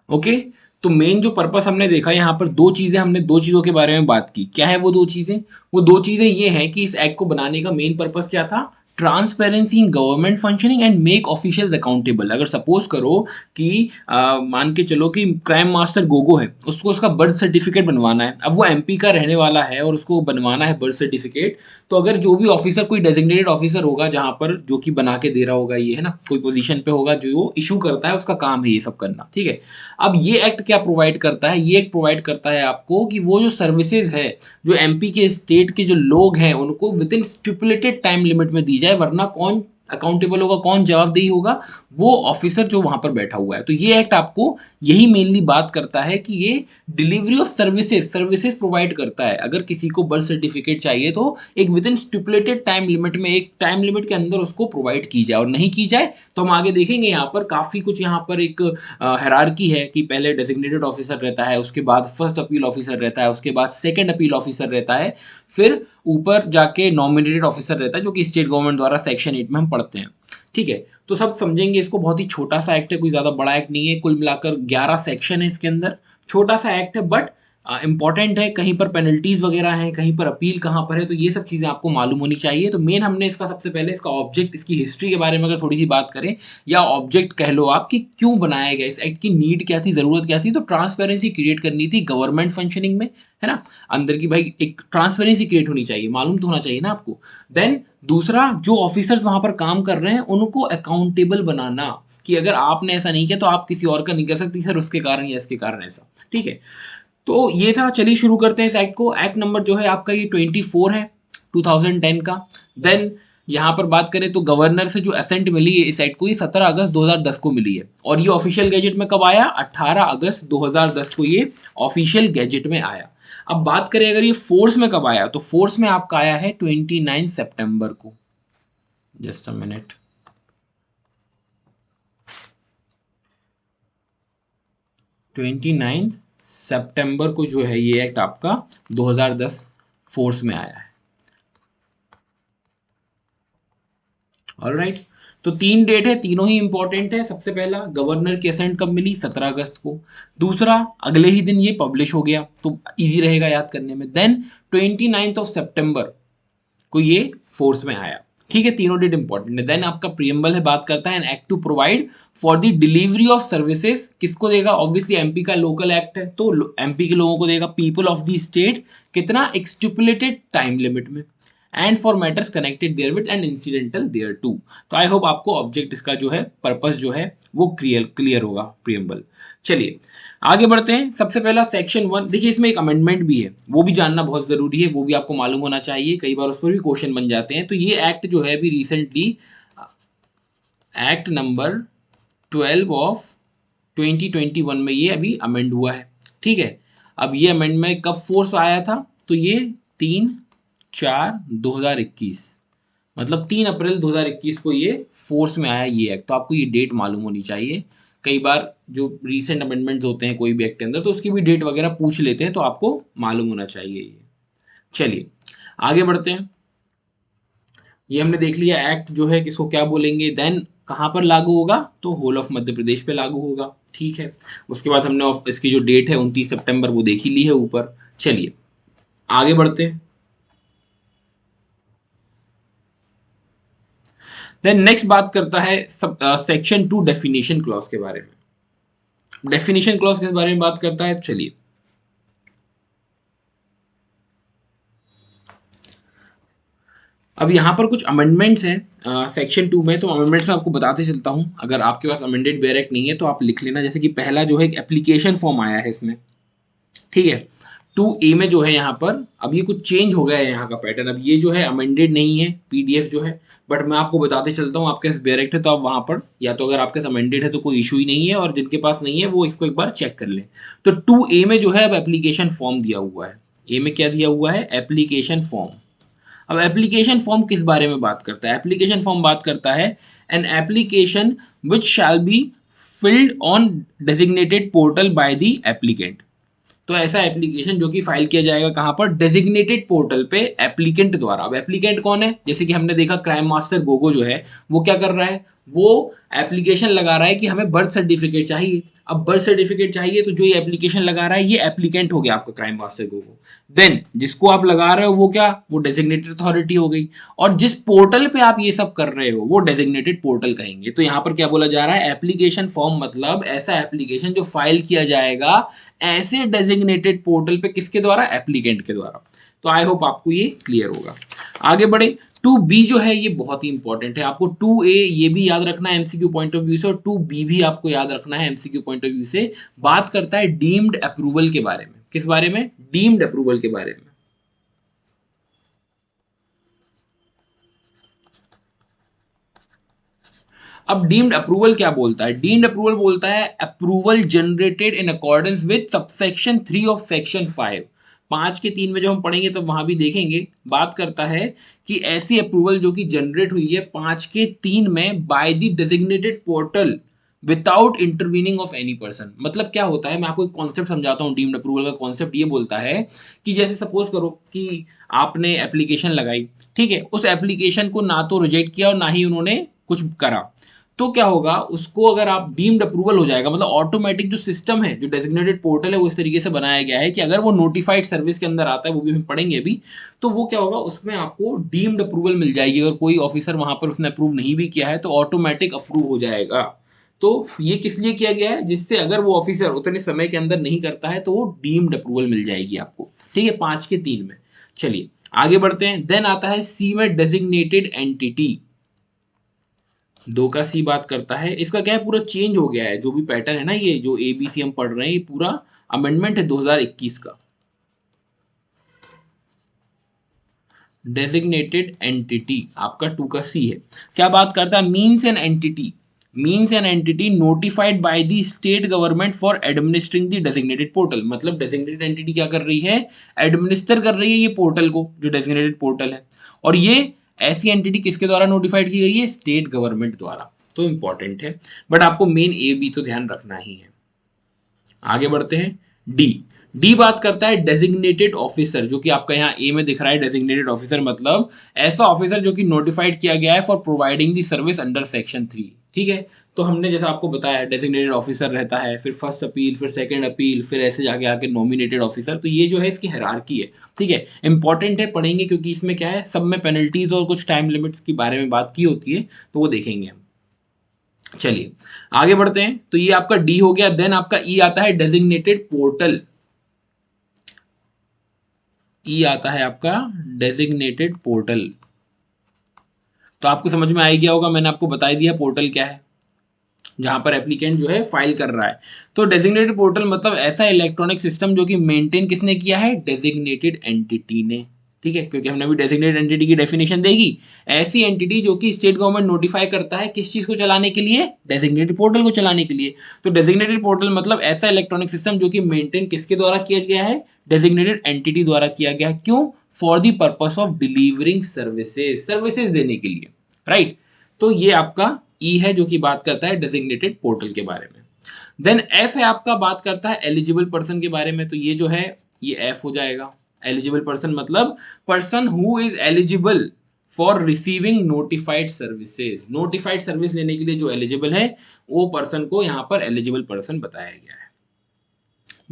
Okay. तो main जो purpose हमने देखा यहाँ पर, हमने दो चीज़ों के बारे में बात की। क्या है वो दो चीज़ें? वो दो चीज़ें ये हैं कि इस एक्ट को बनाने का मेन पर्पस क्या था? Transparency in government functioning and make officials accountable. अगर सपोज करो कि मान के चलो कि क्राइम मास्टर गोगो है, उसको उसका बर्थ सर्टिफिकेट बनवाना है। अब वो एमपी का रहने वाला है और उसको बनवाना है बर्थ सर्टिफिकेट। तो अगर जो भी ऑफिसर, कोई डेजिग्नेटेड ऑफिसर होगा जहाँ पर, जो कि बना के दे रहा होगा, ये है ना, कोई पोजीशन पे होगा जो इशू करता है, उसका काम है ये सब करना, ठीक है। अब ये एक्ट क्या प्रोवाइड करता है? ये एक्ट प्रोवाइड करता है आपको कि वो जो सर्विसेज है, जो एमपी के स्टेट के जो लोग हैं, उनको with in stipulated time limit में दी जाए, वरना कौन अकाउंटेबल होगा, कौन जवाबदेही होगा? वो ऑफिसर जो वहां पर बैठा हुआ है। तो ये एक्ट आपको यही मेनली बात करता है कि ये डिलीवरी ऑफ सर्विसेज प्रोवाइड करता है। अगर किसी को बर्थ सर्टिफिकेट चाहिए तो एक with in stipulated time limit में, एक टाइम लिमिट के अंदर उसको प्रोवाइड की जाए, और नहीं की जाए तो हम आगे देखेंगे यहाँ पर काफ़ी कुछ, यहाँ पर एक हायरार्की है कि पहले डेजिग्नेटेड ऑफिसर रहता है, उसके बाद फर्स्ट अपील ऑफिसर रहता है, उसके बाद सेकंड अपील ऑफिसर रहता है, फिर ऊपर जाके नॉमिनेटेड ऑफिसर रहता है, जो कि स्टेट गवर्नमेंट द्वारा सेक्शन 8 में हम पढ़ते हैं। ठीक है, तो सब समझेंगे इसको। बहुत ही छोटा सा एक्ट है, कोई ज़्यादा बड़ा एक्ट नहीं है। कुल मिलाकर 11 सेक्शन है इसके अंदर। छोटा सा एक्ट है बट इंपॉर्टेंट है। कहीं पर पेनल्टीज वगैरह हैं, कहीं पर अपील कहाँ पर है, तो ये सब चीज़ें आपको मालूम होनी चाहिए। तो मेन हमने इसका सबसे पहले इसका ऑब्जेक्ट, इसकी हिस्ट्री के बारे में अगर थोड़ी सी बात करें, या ऑब्जेक्ट कह लो आप, कि क्यों बनाया गया, इस एक्ट की नीड क्या थी, ज़रूरत क्या थी। तो ट्रांसपेरेंसी क्रिएट करनी थी गवर्नमेंट फंक्शनिंग में, है ना, अंदर की भाई एक ट्रांसपेरेंसी क्रिएट होनी चाहिए, मालूम तो होना चाहिए ना आपको। देन दूसरा, जो ऑफिसर्स वहां पर काम कर रहे हैं उनको अकाउंटेबल बनाना, कि अगर आपने ऐसा नहीं किया तो आप किसी और का नहीं कर सकती, सर उसके कारण या इसके कारण ऐसा। ठीक है, तो ये था। चलिए शुरू करते हैं इस एक्ट को। एक्ट नंबर जो है आपका ये 24 है 2010 का। देन यहाँ पर बात करें तो गवर्नर से जो असेंट मिली है इस एक्ट को, ये 17 अगस्त 2010 को मिली है। और ये ऑफिशियल गैजेट में कब आया? 18 अगस्त 2010 को ये ऑफिशियल गैजेट में आया। अब बात करें अगर ये फोर्स में कब आया, तो फोर्स में आपका आया है 29 सितंबर को। Just a minute. 29 सितंबर को जो है ये एक्ट आपका 2010 फोर्स में आया है। ऑलराइट, तो तीन डेट है, तीनों ही इंपॉर्टेंट है। सबसे पहला, गवर्नर की असेंट कब मिली? 17 अगस्त को। दूसरा, अगले ही दिन ये पब्लिश हो गया, तो इजी रहेगा याद करने में। देन 29 ऑफ सितंबर को ये फोर्स में आया। ठीक है, तीनों डेट इंपॉर्टेंट है। देन आपका प्रियम्बल है, बात करता है an act to provide for the delivery of services. किसको देगा? ऑब्वियसली एमपी का लोकल एक्ट है, तो एमपी के लोगों को देगा, पीपल ऑफ द स्टेट। कितना? एक स्टिपुलेटेड टाइम लिमिट में। And for matters connected therewith and incidental thereto. तो आई होप आपको ऑब्जेक्ट, इसका जो है पर्पस जो है वो क्लियर होगा, प्रियम्बल। चलिए आगे बढ़ते हैं। सबसे पहला सेक्शन 1, देखिए इसमें एक अमेंडमेंट भी है, वो भी जानना बहुत ज़रूरी है, वो भी आपको मालूम होना चाहिए, कई बार उस पर भी क्वेश्चन बन जाते हैं। तो ये एक्ट जो है अभी रिसेंटली, एक्ट नंबर 12 ऑफ 2021 में ये अभी अमेंड हुआ है। ठीक है, अब ये अमेंडमेंट कब फोर्स आया था? तो ये 3/4/2021, मतलब 3 अप्रैल 2021 को ये फोर्स में आया ये एक्ट। तो आपको ये डेट मालूम होनी चाहिए। कई बार जो रीसेंट अमेंडमेंट्स होते हैं कोई भी एक्ट के अंदर, तो उसकी भी डेट वगैरह पूछ लेते हैं, तो आपको मालूम होना चाहिए ये। चलिए आगे बढ़ते हैं। ये हमने देख लिया एक्ट जो है किसको क्या बोलेंगे। देन कहाँ पर लागू होगा? तो होल ऑफ मध्य प्रदेश पे लागू होगा। ठीक है, उसके बाद हमने इसकी जो डेट है 29 सितंबर वो देख ही ली है ऊपर। चलिए आगे बढ़ते हैं। देन नेक्स्ट बात करता है सेक्शन 2 डेफिनेशन क्लॉज के बारे में। डेफिनेशन क्लॉज किस बारे में बात करता है? चलिए, अब यहाँ पर कुछ अमेंडमेंट्स हैं सेक्शन 2 में, तो अमेंडमेंट्स में आपको बताते चलता हूँ। अगर आपके पास अमेंडेड बेयर एक्ट नहीं है तो आप लिख लेना। जैसे कि पहला जो है एक एप्लीकेशन फॉर्म आया है इसमें। ठीक है, 2A में जो है यहाँ पर अब ये कुछ चेंज हो गया है यहाँ का पैटर्न। अब ये जो है अमेंडेड नहीं है, पीडीएफ जो है, बट मैं आपको बताते चलता हूँ। आपके पास बेयर एक्ट है तो आप वहाँ पर, या तो अगर आपके पास अमेंडेड है तो कोई इशू ही नहीं है, और जिनके पास नहीं है वो इसको एक बार चेक कर लें। तो 2A में जो है अब एप्लीकेशन फॉर्म दिया हुआ है। ए में क्या दिया हुआ है? Application form. अब एप्लीकेशन फॉर्म किस बारे में बात करता है? एप्लीकेशन फॉर्म बात करता है an application which shall be filled on designated portal by the applicant. तो ऐसा एप्लीकेशन जो कि फाइल किया जाएगा कहाँ पर? डेजिग्नेटेड पोर्टल पे एप्लीकेंट द्वारा। अब एप्लीकेंट कौन है? जैसे कि हमने देखा क्राइम मास्टर गोगो जो है वो क्या कर रहा है, वो एप्लीकेशन लगा रहा है कि हमें बर्थ सर्टिफिकेट चाहिए। अब बर्थ सर्टिफिकेट चाहिए तो जो ये एप्लीकेशन लगा रहा है ये एप्लीकेंट हो गया आपका क्राइम मास्टर को। देन जिसको आप लगा रहे हो वो क्या, वो डेजिग्नेटेड अथॉरिटी हो गई। और जिस पोर्टल पे आप ये सब कर रहे हो वो डेजिग्नेटेड पोर्टल कहेंगे। तो यहाँ पर क्या बोला जा रहा है, एप्लीकेशन फॉर्म मतलब ऐसा एप्लीकेशन जो फाइल किया जाएगा ऐसे डेजिग्नेटेड पोर्टल पे, किसके द्वारा, एप्लीकेंट के द्वारा। तो आई होप आपको ये क्लियर होगा। आगे बढ़े, 2B जो है ये बहुत ही इंपॉर्टेंट है। आपको 2A ये भी याद रखना है एमसीक्यू पॉइंट ऑफ व्यू से, और 2B भी आपको याद रखना है एमसीक्यू पॉइंट ऑफ व्यू से। बात करता है डीम्ड अप्रूवल के बारे में। किस बारे में, डीम्ड अप्रूवल के बारे में। अब डीम्ड अप्रूवल क्या बोलता है, डीम्ड अप्रूवल बोलता है approval generated in accordance with subsection 3 of section 5। 5 के 3 में जो हम पढ़ेंगे तो वहां भी देखेंगे, बात करता है कि ऐसी अप्रूवल जो कि जनरेट हुई है 5 के 3 में bye the designated portal without intervening of any person. मतलब क्या होता है, मैं आपको एक कॉन्सेप्ट समझाता हूँ। डीम्ड अप्रूवल का कॉन्सेप्ट ये बोलता है कि जैसे सपोज करो कि आपने एप्लीकेशन लगाई, ठीक है, उस एप्लीकेशन को ना तो रिजेक्ट किया और ना ही उन्होंने कुछ करा, तो क्या होगा, उसको अगर आप डीम्ड अप्रूवल हो जाएगा। मतलब ऑटोमेटिक जो सिस्टम है, जो डेजिग्नेटेड पोर्टल है, वो इस तरीके से बनाया गया है कि अगर वो नोटिफाइड सर्विस के अंदर आता है, वो भी हम पढ़ेंगे अभी, तो वो क्या होगा, उसमें आपको डीम्ड अप्रूवल मिल जाएगी। अगर कोई ऑफिसर वहां पर उसने अप्रूव नहीं भी किया है तो ऑटोमेटिक अप्रूव हो जाएगा। तो ये किस लिए किया गया है, जिससे अगर वो ऑफिसर उतने समय के अंदर नहीं करता है तो वो डीम्ड अप्रूवल मिल जाएगी आपको। ठीक है, 5 के 3 में। चलिए आगे बढ़ते हैं। देन आता है सी में डेजिग्नेटेड एंटिटी। 2 का C बात करता है, इसका क्या है, पूरा चेंज हो गया है। जो भी पैटर्न है ना, ये जो ABC हम पढ़ रहे हैं, ये पूरा अमेंडमेंट है 2021 का। डेजिग्नेटेड एंटिटी आपका 2 का C है। क्या बात करता है, means an entity, means an entity notified by the state government for administering the designated portal. मतलब डेजिग्नेटेड एंटिटी क्या कर रही है, एडमिनिस्टर कर रही है ये पोर्टल को, जो डेजिग्नेटेड पोर्टल है। और ये ऐसी एंटिटी किसके द्वारा नोटिफाइड की गई है, स्टेट गवर्नमेंट द्वारा। तो इंपॉर्टेंट है, बट आपको मेन A B तो ध्यान रखना ही है। आगे बढ़ते हैं। डी, डी बात करता है डेजिग्नेटेड ऑफिसर, जो कि आपका यहाँ ए में दिख रहा है। डेजिग्नेटेड ऑफिसर मतलब ऐसा ऑफिसर जो कि नोटिफाइड किया गया है for providing the service under section 3। ठीक है, तो हमने जैसा आपको बताया, डेजिग्नेटेड ऑफिसर रहता है, फिर फर्स्ट अपील, फिर सेकंड अपील, फिर ऐसे जाके आके नॉमिनेटेड ऑफिसर। तो ये जो है इसकी हायरार्की है। ठीक है, इंपॉर्टेंट है, पढ़ेंगे, क्योंकि इसमें क्या है, सब में पेनल्टीज और कुछ टाइम लिमिट्स के बारे में बात की होती है, तो वो देखेंगे हम। चलिए आगे बढ़ते हैं। तो ये आपका डी हो गया। देन आपका ई आता है डेजिग्नेटेड पोर्टल। ई आता है आपका डेजिग्नेटेड पोर्टल। तो आपको समझ में आ ही गया होगा, मैंने आपको बता ही दिया पोर्टल क्या है, जहां पर एप्लीकेंट जो है फाइल कर रहा है। तो डेजिग्नेटेड पोर्टल मतलब ऐसा इलेक्ट्रॉनिक सिस्टम जो कि मेंटेन किसने किया है, डेजिग्नेटेड एंटिटी ने। ठीक है, क्योंकि हमने अभी डेजिग्नेटेड एंटिटी की डेफिनेशन देखी। ऐसी एंटिटी जो कि स्टेट गवर्नमेंट नोटिफाई करता है किस चीज को चलाने के लिए, डेजिग्नेटेड पोर्टल को चलाने के लिए। तो डेजिग्नेटेड पोर्टल मतलब ऐसा इलेक्ट्रॉनिक सिस्टम जो कि मेंटेन किसके द्वारा किया गया है, डेजिग्नेटेड एंटिटी द्वारा किया गया है। क्यों, for the purpose of delivering services, services देने के लिए, राइट। तो ये आपका ई है जो कि बात करता है डेजिग्नेटेड पोर्टल के बारे में। देन एफ है आपका, बात करता है एलिजिबल पर्सन के बारे में। तो ये जो है ये एफ हो जाएगा। एलिजिबल पर्सन मतलब person who is eligible for receiving notified services. Notified service लेने के लिए जो एलिजिबल है वो पर्सन को यहाँ पर एलिजिबल पर्सन बताया गया है।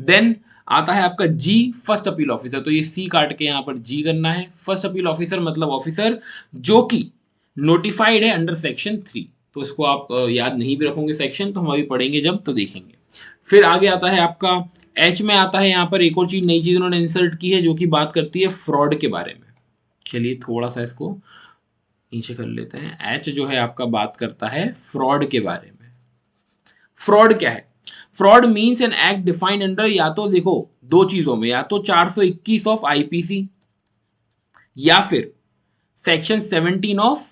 देन आता है आपका जी, फर्स्ट अपील ऑफिसर। तो ये सी काट के यहाँ पर जी करना है। फर्स्ट अपील ऑफिसर मतलब ऑफिसर जो कि नोटिफाइड है अंडर सेक्शन 3। तो इसको आप याद नहीं भी रखोगे सेक्शन, तो हम अभी पढ़ेंगे जब, तो देखेंगे। फिर आगे आता है आपका एच में आता है यहाँ पर एक और चीज, नई चीज उन्होंने इंसर्ट की है जो कि बात करती है फ्रॉड के बारे में। चलिए थोड़ा सा इसको नीचे कर लेते हैं। एच जो है आपका बात करता है फ्रॉड के बारे में। फ्रॉड क्या है, fraud means an act defined under, या तो देखो दो चीजों में, या तो 421 ऑफ आईपीसी या फिर section 17 of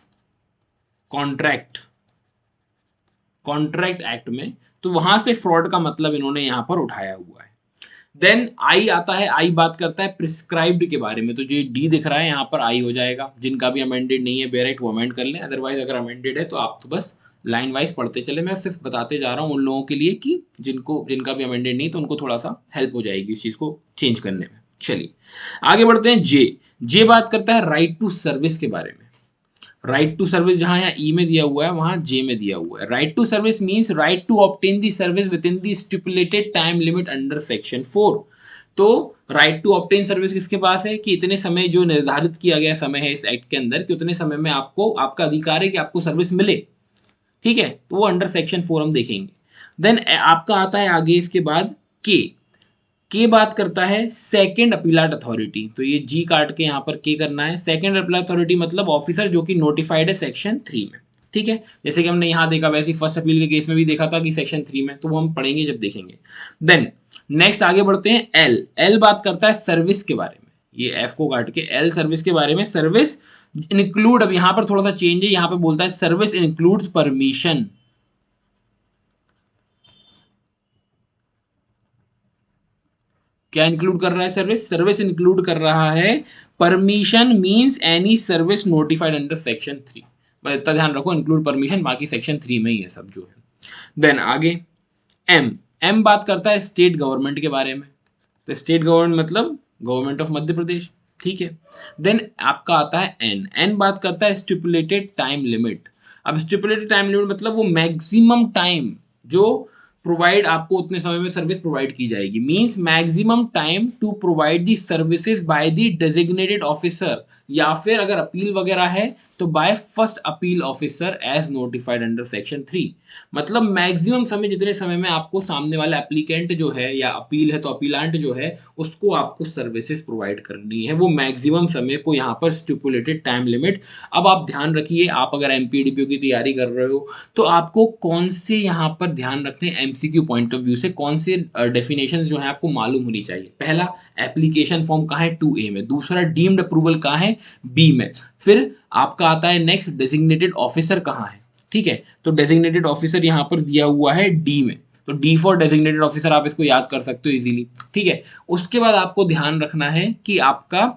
contract, contract act में। तो वहां से फ्रॉड का मतलब इन्होंने यहां पर उठाया हुआ है। देन आई आता है, आई बात करता है प्रिस्क्राइब्ड के बारे में। तो जो डी दिख रहा है यहाँ पर आई हो जाएगा। जिनका भी अमेंडेड नहीं है बेराइट वो अमेंड कर लें, अदरवाइज अगर अमेंडेड है तो आप तो बस लाइन वाइज पढ़ते चले। मैं सिर्फ बताते जा रहा हूँ उन लोगों के लिए कि जिनका भी अमेंडेड नहीं, तो उनको थोड़ा सा हेल्प हो जाएगी इस चीज को चेंज करने में। चलिए आगे बढ़ते हैं। जे, जे बात करता है राइट टू सर्विस के बारे में। राइट टू सर्विस जहां यहाँ ई में दिया हुआ है वहां जे में दिया हुआ है। Right to service means right to obtain the service within the stipulated time limit under section 4। तो राइट टू ऑब्टेन सर्विस किसके पास है कि इतने समय जो निर्धारित किया गया समय है इस एक्ट के अंदर कि उतने समय में आपको आपका अधिकार है कि आपको सर्विस मिले। ठीक है, तो वो अंडर सेक्शन 4 हम देखेंगे। देन आपका आता है आगे इसके बाद के बात करता है सेकंड अपीलाट अथॉरिटी। तो ये जी काट के यहाँ पर के करना है। सेकंड अपीलाट अथॉरिटी मतलब ऑफिसर जो कि नोटिफाइड है सेक्शन 3 में। ठीक है, जैसे कि हमने यहाँ देखा वैसे ही फर्स्ट अपील के केस में भी देखा था कि सेक्शन 3 में, तो वो हम पढ़ेंगे जब देखेंगे। देन नेक्स्ट आगे बढ़ते हैं। एल एल बात करता है सर्विस के बारे में। ये एफ को काट के एल सर्विस के बारे में। सर्विस इंक्लूड, अब यहाँ पर थोड़ा सा चेंज है, यहाँ पे बोलता है सर्विस इंक्लूड्स परमिशन। क्या इंक्लूड कर रहा है सर्विस? सर्विस इंक्लूड कर रहा है permission means any service notified under section 3। बस इतना ध्यान रखो, इंक्लूड परमिशन, बाकी सेक्शन 3 में ही है सब जो है। देन आगे एम एम बात करता है स्टेट गवर्नमेंट के बारे में। तो स्टेट गवर्नमेंट मतलब गवर्नमेंट ऑफ मध्य प्रदेश। ठीक है। देन आपका आता है एन एन बात करता है स्टिपुलेटेड टाइम लिमिट। अब स्टिपुलेटेड टाइम लिमिट मतलब वो मैक्सिमम टाइम जो प्रोवाइड आपको उतने समय में सर्विस प्रोवाइड की जाएगी। Means maximum time to provide the services by the designated officer, या फिर अगर अपील वगैरह है तो by first appeal officer as notified under section 3। मतलब मैक्सिमम समय, जितने समय में आपको सामने वाला एप्लीकेंट जो है या अपील है तो अपीलांट जो है उसको आपको सर्विसेज प्रोवाइड करनी है, वो मैक्सिमम समय को यहाँ पर स्टिपुलेटेड टाइम लिमिट। अब आप ध्यान रखिए, आप अगर एमपीडीपीओ की तैयारी कर रहे हो तो आपको कौन से यहाँ पर ध्यान रखने एमसीक्यू पॉइंट ऑफ व्यू से कौन से डेफिनेशंस जो है आपको मालूम होनी चाहिए। पहला, एप्लीकेशन फॉर्म कहाँ है? 2A में। दूसरा, डीम्ड अप्रूवल कहाँ है? B में। फिर आपका आता है नेक्स्ट, डेजिग्नेटेड ऑफिसर कहाँ है? ठीक है, तो डेजिग्नेटेड ऑफिसर यहाँ पर दिया हुआ है D में। तो डी फॉर डेजिग्नेटेड ऑफिसर, आप इसको याद कर सकते हो इजीली। ठीक है, उसके बाद आपको ध्यान रखना है कि आपका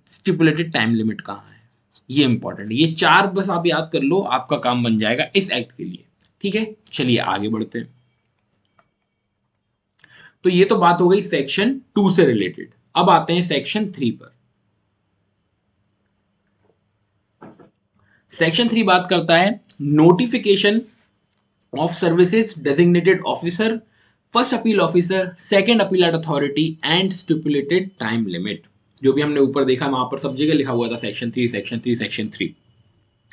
स्टिपुलेटेड टाइम लिमिट कहाँ है, ये इंपॉर्टेंट है। ये 4 बस आप याद कर लो, आपका काम बन जाएगा इस एक्ट के लिए। ठीक है, चलिए आगे बढ़ते हैं। तो ये तो बात हो गई सेक्शन 2 से रिलेटेड। अब आते हैं सेक्शन 3 पर। सेक्शन 3 बात करता है notification of services designated officer, first appeal officer, second appeal authority and stipulated time limit. जो भी हमने ऊपर देखा वहां पर सब जगह लिखा हुआ था सेक्शन 3 सेक्शन 3 सेक्शन 3।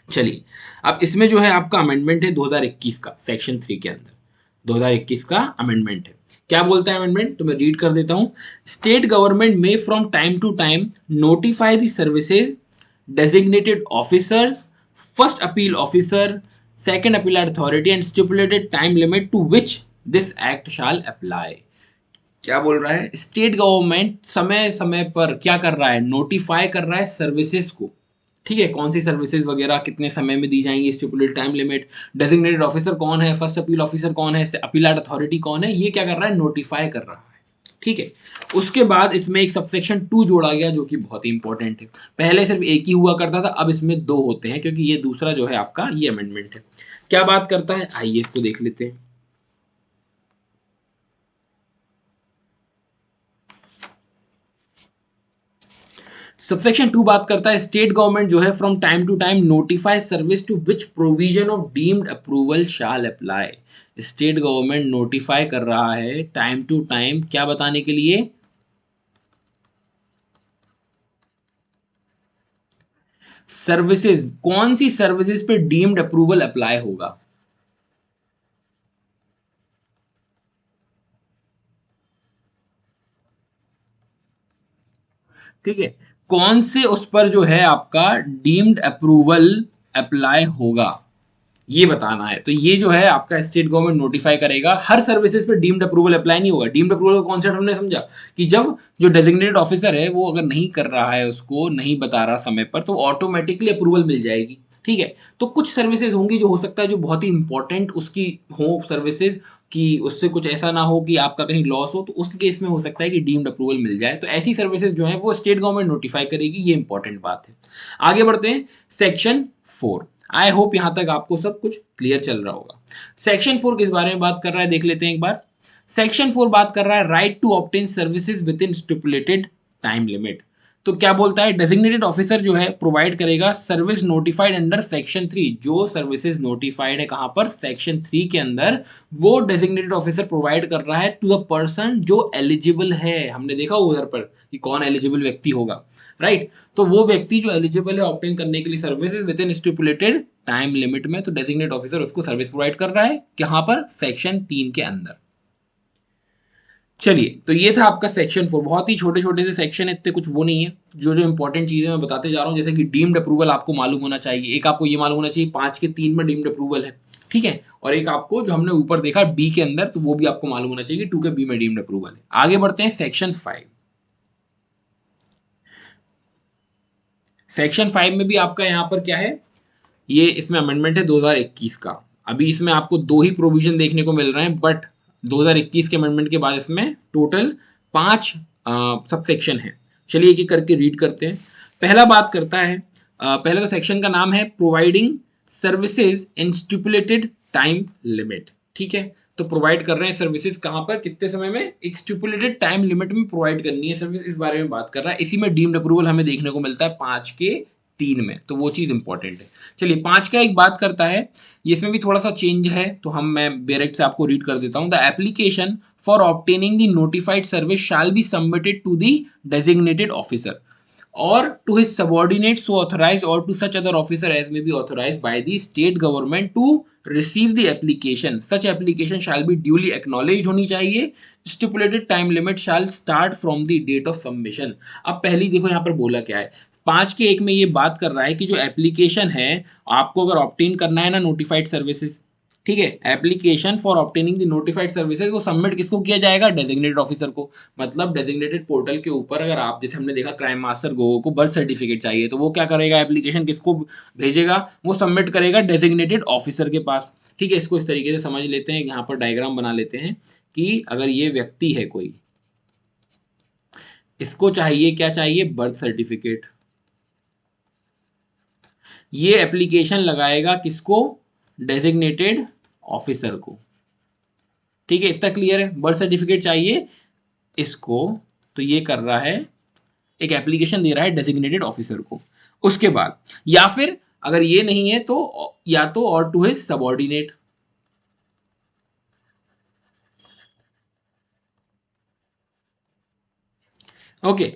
चलिए, अब इसमें जो है आपका अमेंडमेंट है 2021 का, सेक्शन 3 के अंदर 2021 का अमेंडमेंट है। क्या बोलता है अमेंडमेंट? तो मैं रीड कर देता हूं। स्टेट गवर्नमेंट में from time to time notify the services designated officers, first appeal officer, second appellate authority and stipulated time limit to which this act shall apply। क्या बोल रहा है? स्टेट गवर्नमेंट समय समय पर क्या कर रहा है? नोटिफाई कर रहा है सर्विसेज को। ठीक है, कौन सी सर्विसेज वगैरह कितने समय में दी जाएंगी, stipulated time limit, designated officer कौन है, फर्स्ट अपील ऑफिसर कौन है, अपीलेट अथॉरिटी कौन है, ये क्या कर रहा है? नोटिफाई कर रहा है। ठीक है, उसके बाद इसमें एक सबसेक्शन 2 जोड़ा गया जो कि बहुत ही इंपॉर्टेंट है। पहले सिर्फ एक ही हुआ करता था, अब इसमें 2 होते हैं क्योंकि ये दूसरा जो है आपका ये अमेंडमेंट है। क्या बात करता है? आइए इसको देख लेते हैं। सबसेक्शन 2 बात करता है स्टेट गवर्नमेंट जो है from time to time notify service to which provision of deemed approval shall apply. State government notify कर रहा है टाइम टू टाइम, क्या बताने के लिए? सर्विसेज, कौन सी सर्विसेज पे डीम्ड अप्रूवल अप्लाई होगा। ठीक है, कौन से उस पर जो है आपका डीम्ड अप्रूवल अप्लाई होगा, ये बताना है। तो ये जो है आपका स्टेट गवर्नमेंट नोटिफाई करेगा। हर सर्विसेज पे डीम्ड अप्रूवल अप्लाई नहीं होगा। डीम्ड अप्रूवल का कॉन्सेप्ट हमने समझा कि जब जो डेजिग्नेटेड ऑफिसर है वो अगर नहीं कर रहा है, उसको नहीं बता रहा समय पर, तो ऑटोमेटिकली अप्रूवल मिल जाएगी। ठीक है, तो कुछ सर्विसेज होंगी जो हो सकता है जो बहुत ही इंपॉर्टेंट उसकी हो सर्विसेज, कि उससे कुछ ऐसा ना हो कि आपका कहीं लॉस हो, तो उस केस में हो सकता है कि डीम्ड अप्रूवल मिल जाए। तो ऐसी सर्विसेज जो है वो स्टेट गवर्नमेंट नोटिफाई करेगी, ये इंपॉर्टेंट बात है। आगे बढ़ते हैं सेक्शन 4। आई होप यहां तक आपको सब कुछ क्लियर चल रहा होगा। सेक्शन 4 किस बारे में बात कर रहा है देख लेते हैं एक बार। सेक्शन 4 बात कर रहा है right to obtain services within stipulated time limit. तो क्या बोलता है, डेजिग्नेटेड ऑफिसर जो है प्रोवाइड करेगा सर्विस नोटिफाइड अंडर सेक्शन 3, जो सर्विसेज नोटिफाइड है कहां पर, सेक्शन 3 के अंदर, वो डेजिग्नेटेड ऑफिसर प्रोवाइड कर रहा है टू द पर्सन जो एलिजिबल है। हमने देखा उधर पर कि कौन एलिजिबल व्यक्ति होगा, राइट। तो वो व्यक्ति जो एलिजिबल है ऑब्टेन करने के लिए services within stipulated time limit में, तो डेजिग्नेटेड ऑफिसर उसको सर्विस प्रोवाइड कर रहा है कहां पर, सेक्शन 3 के अंदर। चलिए, तो ये था आपका सेक्शन 4। बहुत ही छोटे छोटे से सेक्शन है, इतने कुछ वो नहीं है। जो जो इंपॉर्टेंट चीजें मैं बताते जा रहा हूँ, जैसे कि डीम्ड अप्रूवल आपको मालूम होना चाहिए। एक आपको ये मालूम होना चाहिए 5 के 3 में डीम्ड अप्रूवल है, ठीक है। और एक आपको जो हमने ऊपर देखा बी के अंदर, तो वो भी आपको मालूम होना चाहिए 2 के बी में डीम्ड अप्रूवल है। आगे बढ़ते हैं सेक्शन 5। सेक्शन 5 में भी आपका यहाँ पर क्या है, ये इसमें अमेंडमेंट है 2021 का। अभी इसमें आपको 2 ही प्रोविजन देखने को मिल रहे हैं, बट 2021 के अमेंडमेंट के बाद इसमें टोटल 5 सब सेक्शन है। चलिए एक एक करके रीड करते हैं। पहला बात करता है, पहले तो सेक्शन का नाम है providing services in stipulated time limit, ठीक है। तो प्रोवाइड कर रहे हैं सर्विसेज कहां पर, कितने समय में, एक स्टिपुलेटेड टाइम लिमिट में प्रोवाइड करनी है सर्विस, इस बारे में बात कर रहा है। इसी में डीम्ड अप्रूवल हमें देखने को मिलता है 5 के 3 में, तो वो चीज इंपॉर्टेंट है। चलिए 5 का एक बात करता है, इसमें भी थोड़ा सा चेंज है, तो मैं डायरेक्ट से आपको रीड कर देता हूं। The application for obtaining the notified service shall be submitted to the designated officer or to his subordinates so authorized or to such other officer as may be authorized by the state government to receive the application. Such application shall be duly acknowledged होनी चाहिए. Stipulated time limit shall start from the date of submission. अब पहली देखो यहाँ पर बोला क्या है, 5 के 1 में ये बात कर रहा है कि जो एप्लीकेशन है आपको अगर ऑब्टेन करना है ना नोटिफाइड सर्विसेज, ठीक है, application for obtaining the notified services को सबमिट किसको किया जाएगा, डेजिग्नेटेड ऑफिसर को। मतलब डेजिग्नेटेड पोर्टल के ऊपर अगर आप, जैसे हमने देखा क्राइम मास्टर को बर्थ सर्टिफिकेट चाहिए, तो वो क्या करेगा, एप्लीकेशन किसको भेजेगा, वो सबमिट करेगा डेजिग्नेटेड ऑफिसर के पास, ठीक है। इसको इस तरीके से समझ लेते हैं, यहाँ पर डायग्राम बना लेते हैं कि अगर ये व्यक्ति है कोई, इसको चाहिए क्या चाहिए, बर्थ सर्टिफिकेट, ये एप्लीकेशन लगाएगा किसको, डेजिग्नेटेड ऑफिसर को, ठीक है। इतना क्लियर है, बर्थ सर्टिफिकेट चाहिए इसको, तो ये कर रहा है, एक एप्लीकेशन दे रहा है डेजिग्नेटेड ऑफिसर को। उसके बाद या फिर अगर ये नहीं है तो या तो और टू हिज सबऑर्डिनेट, ओके,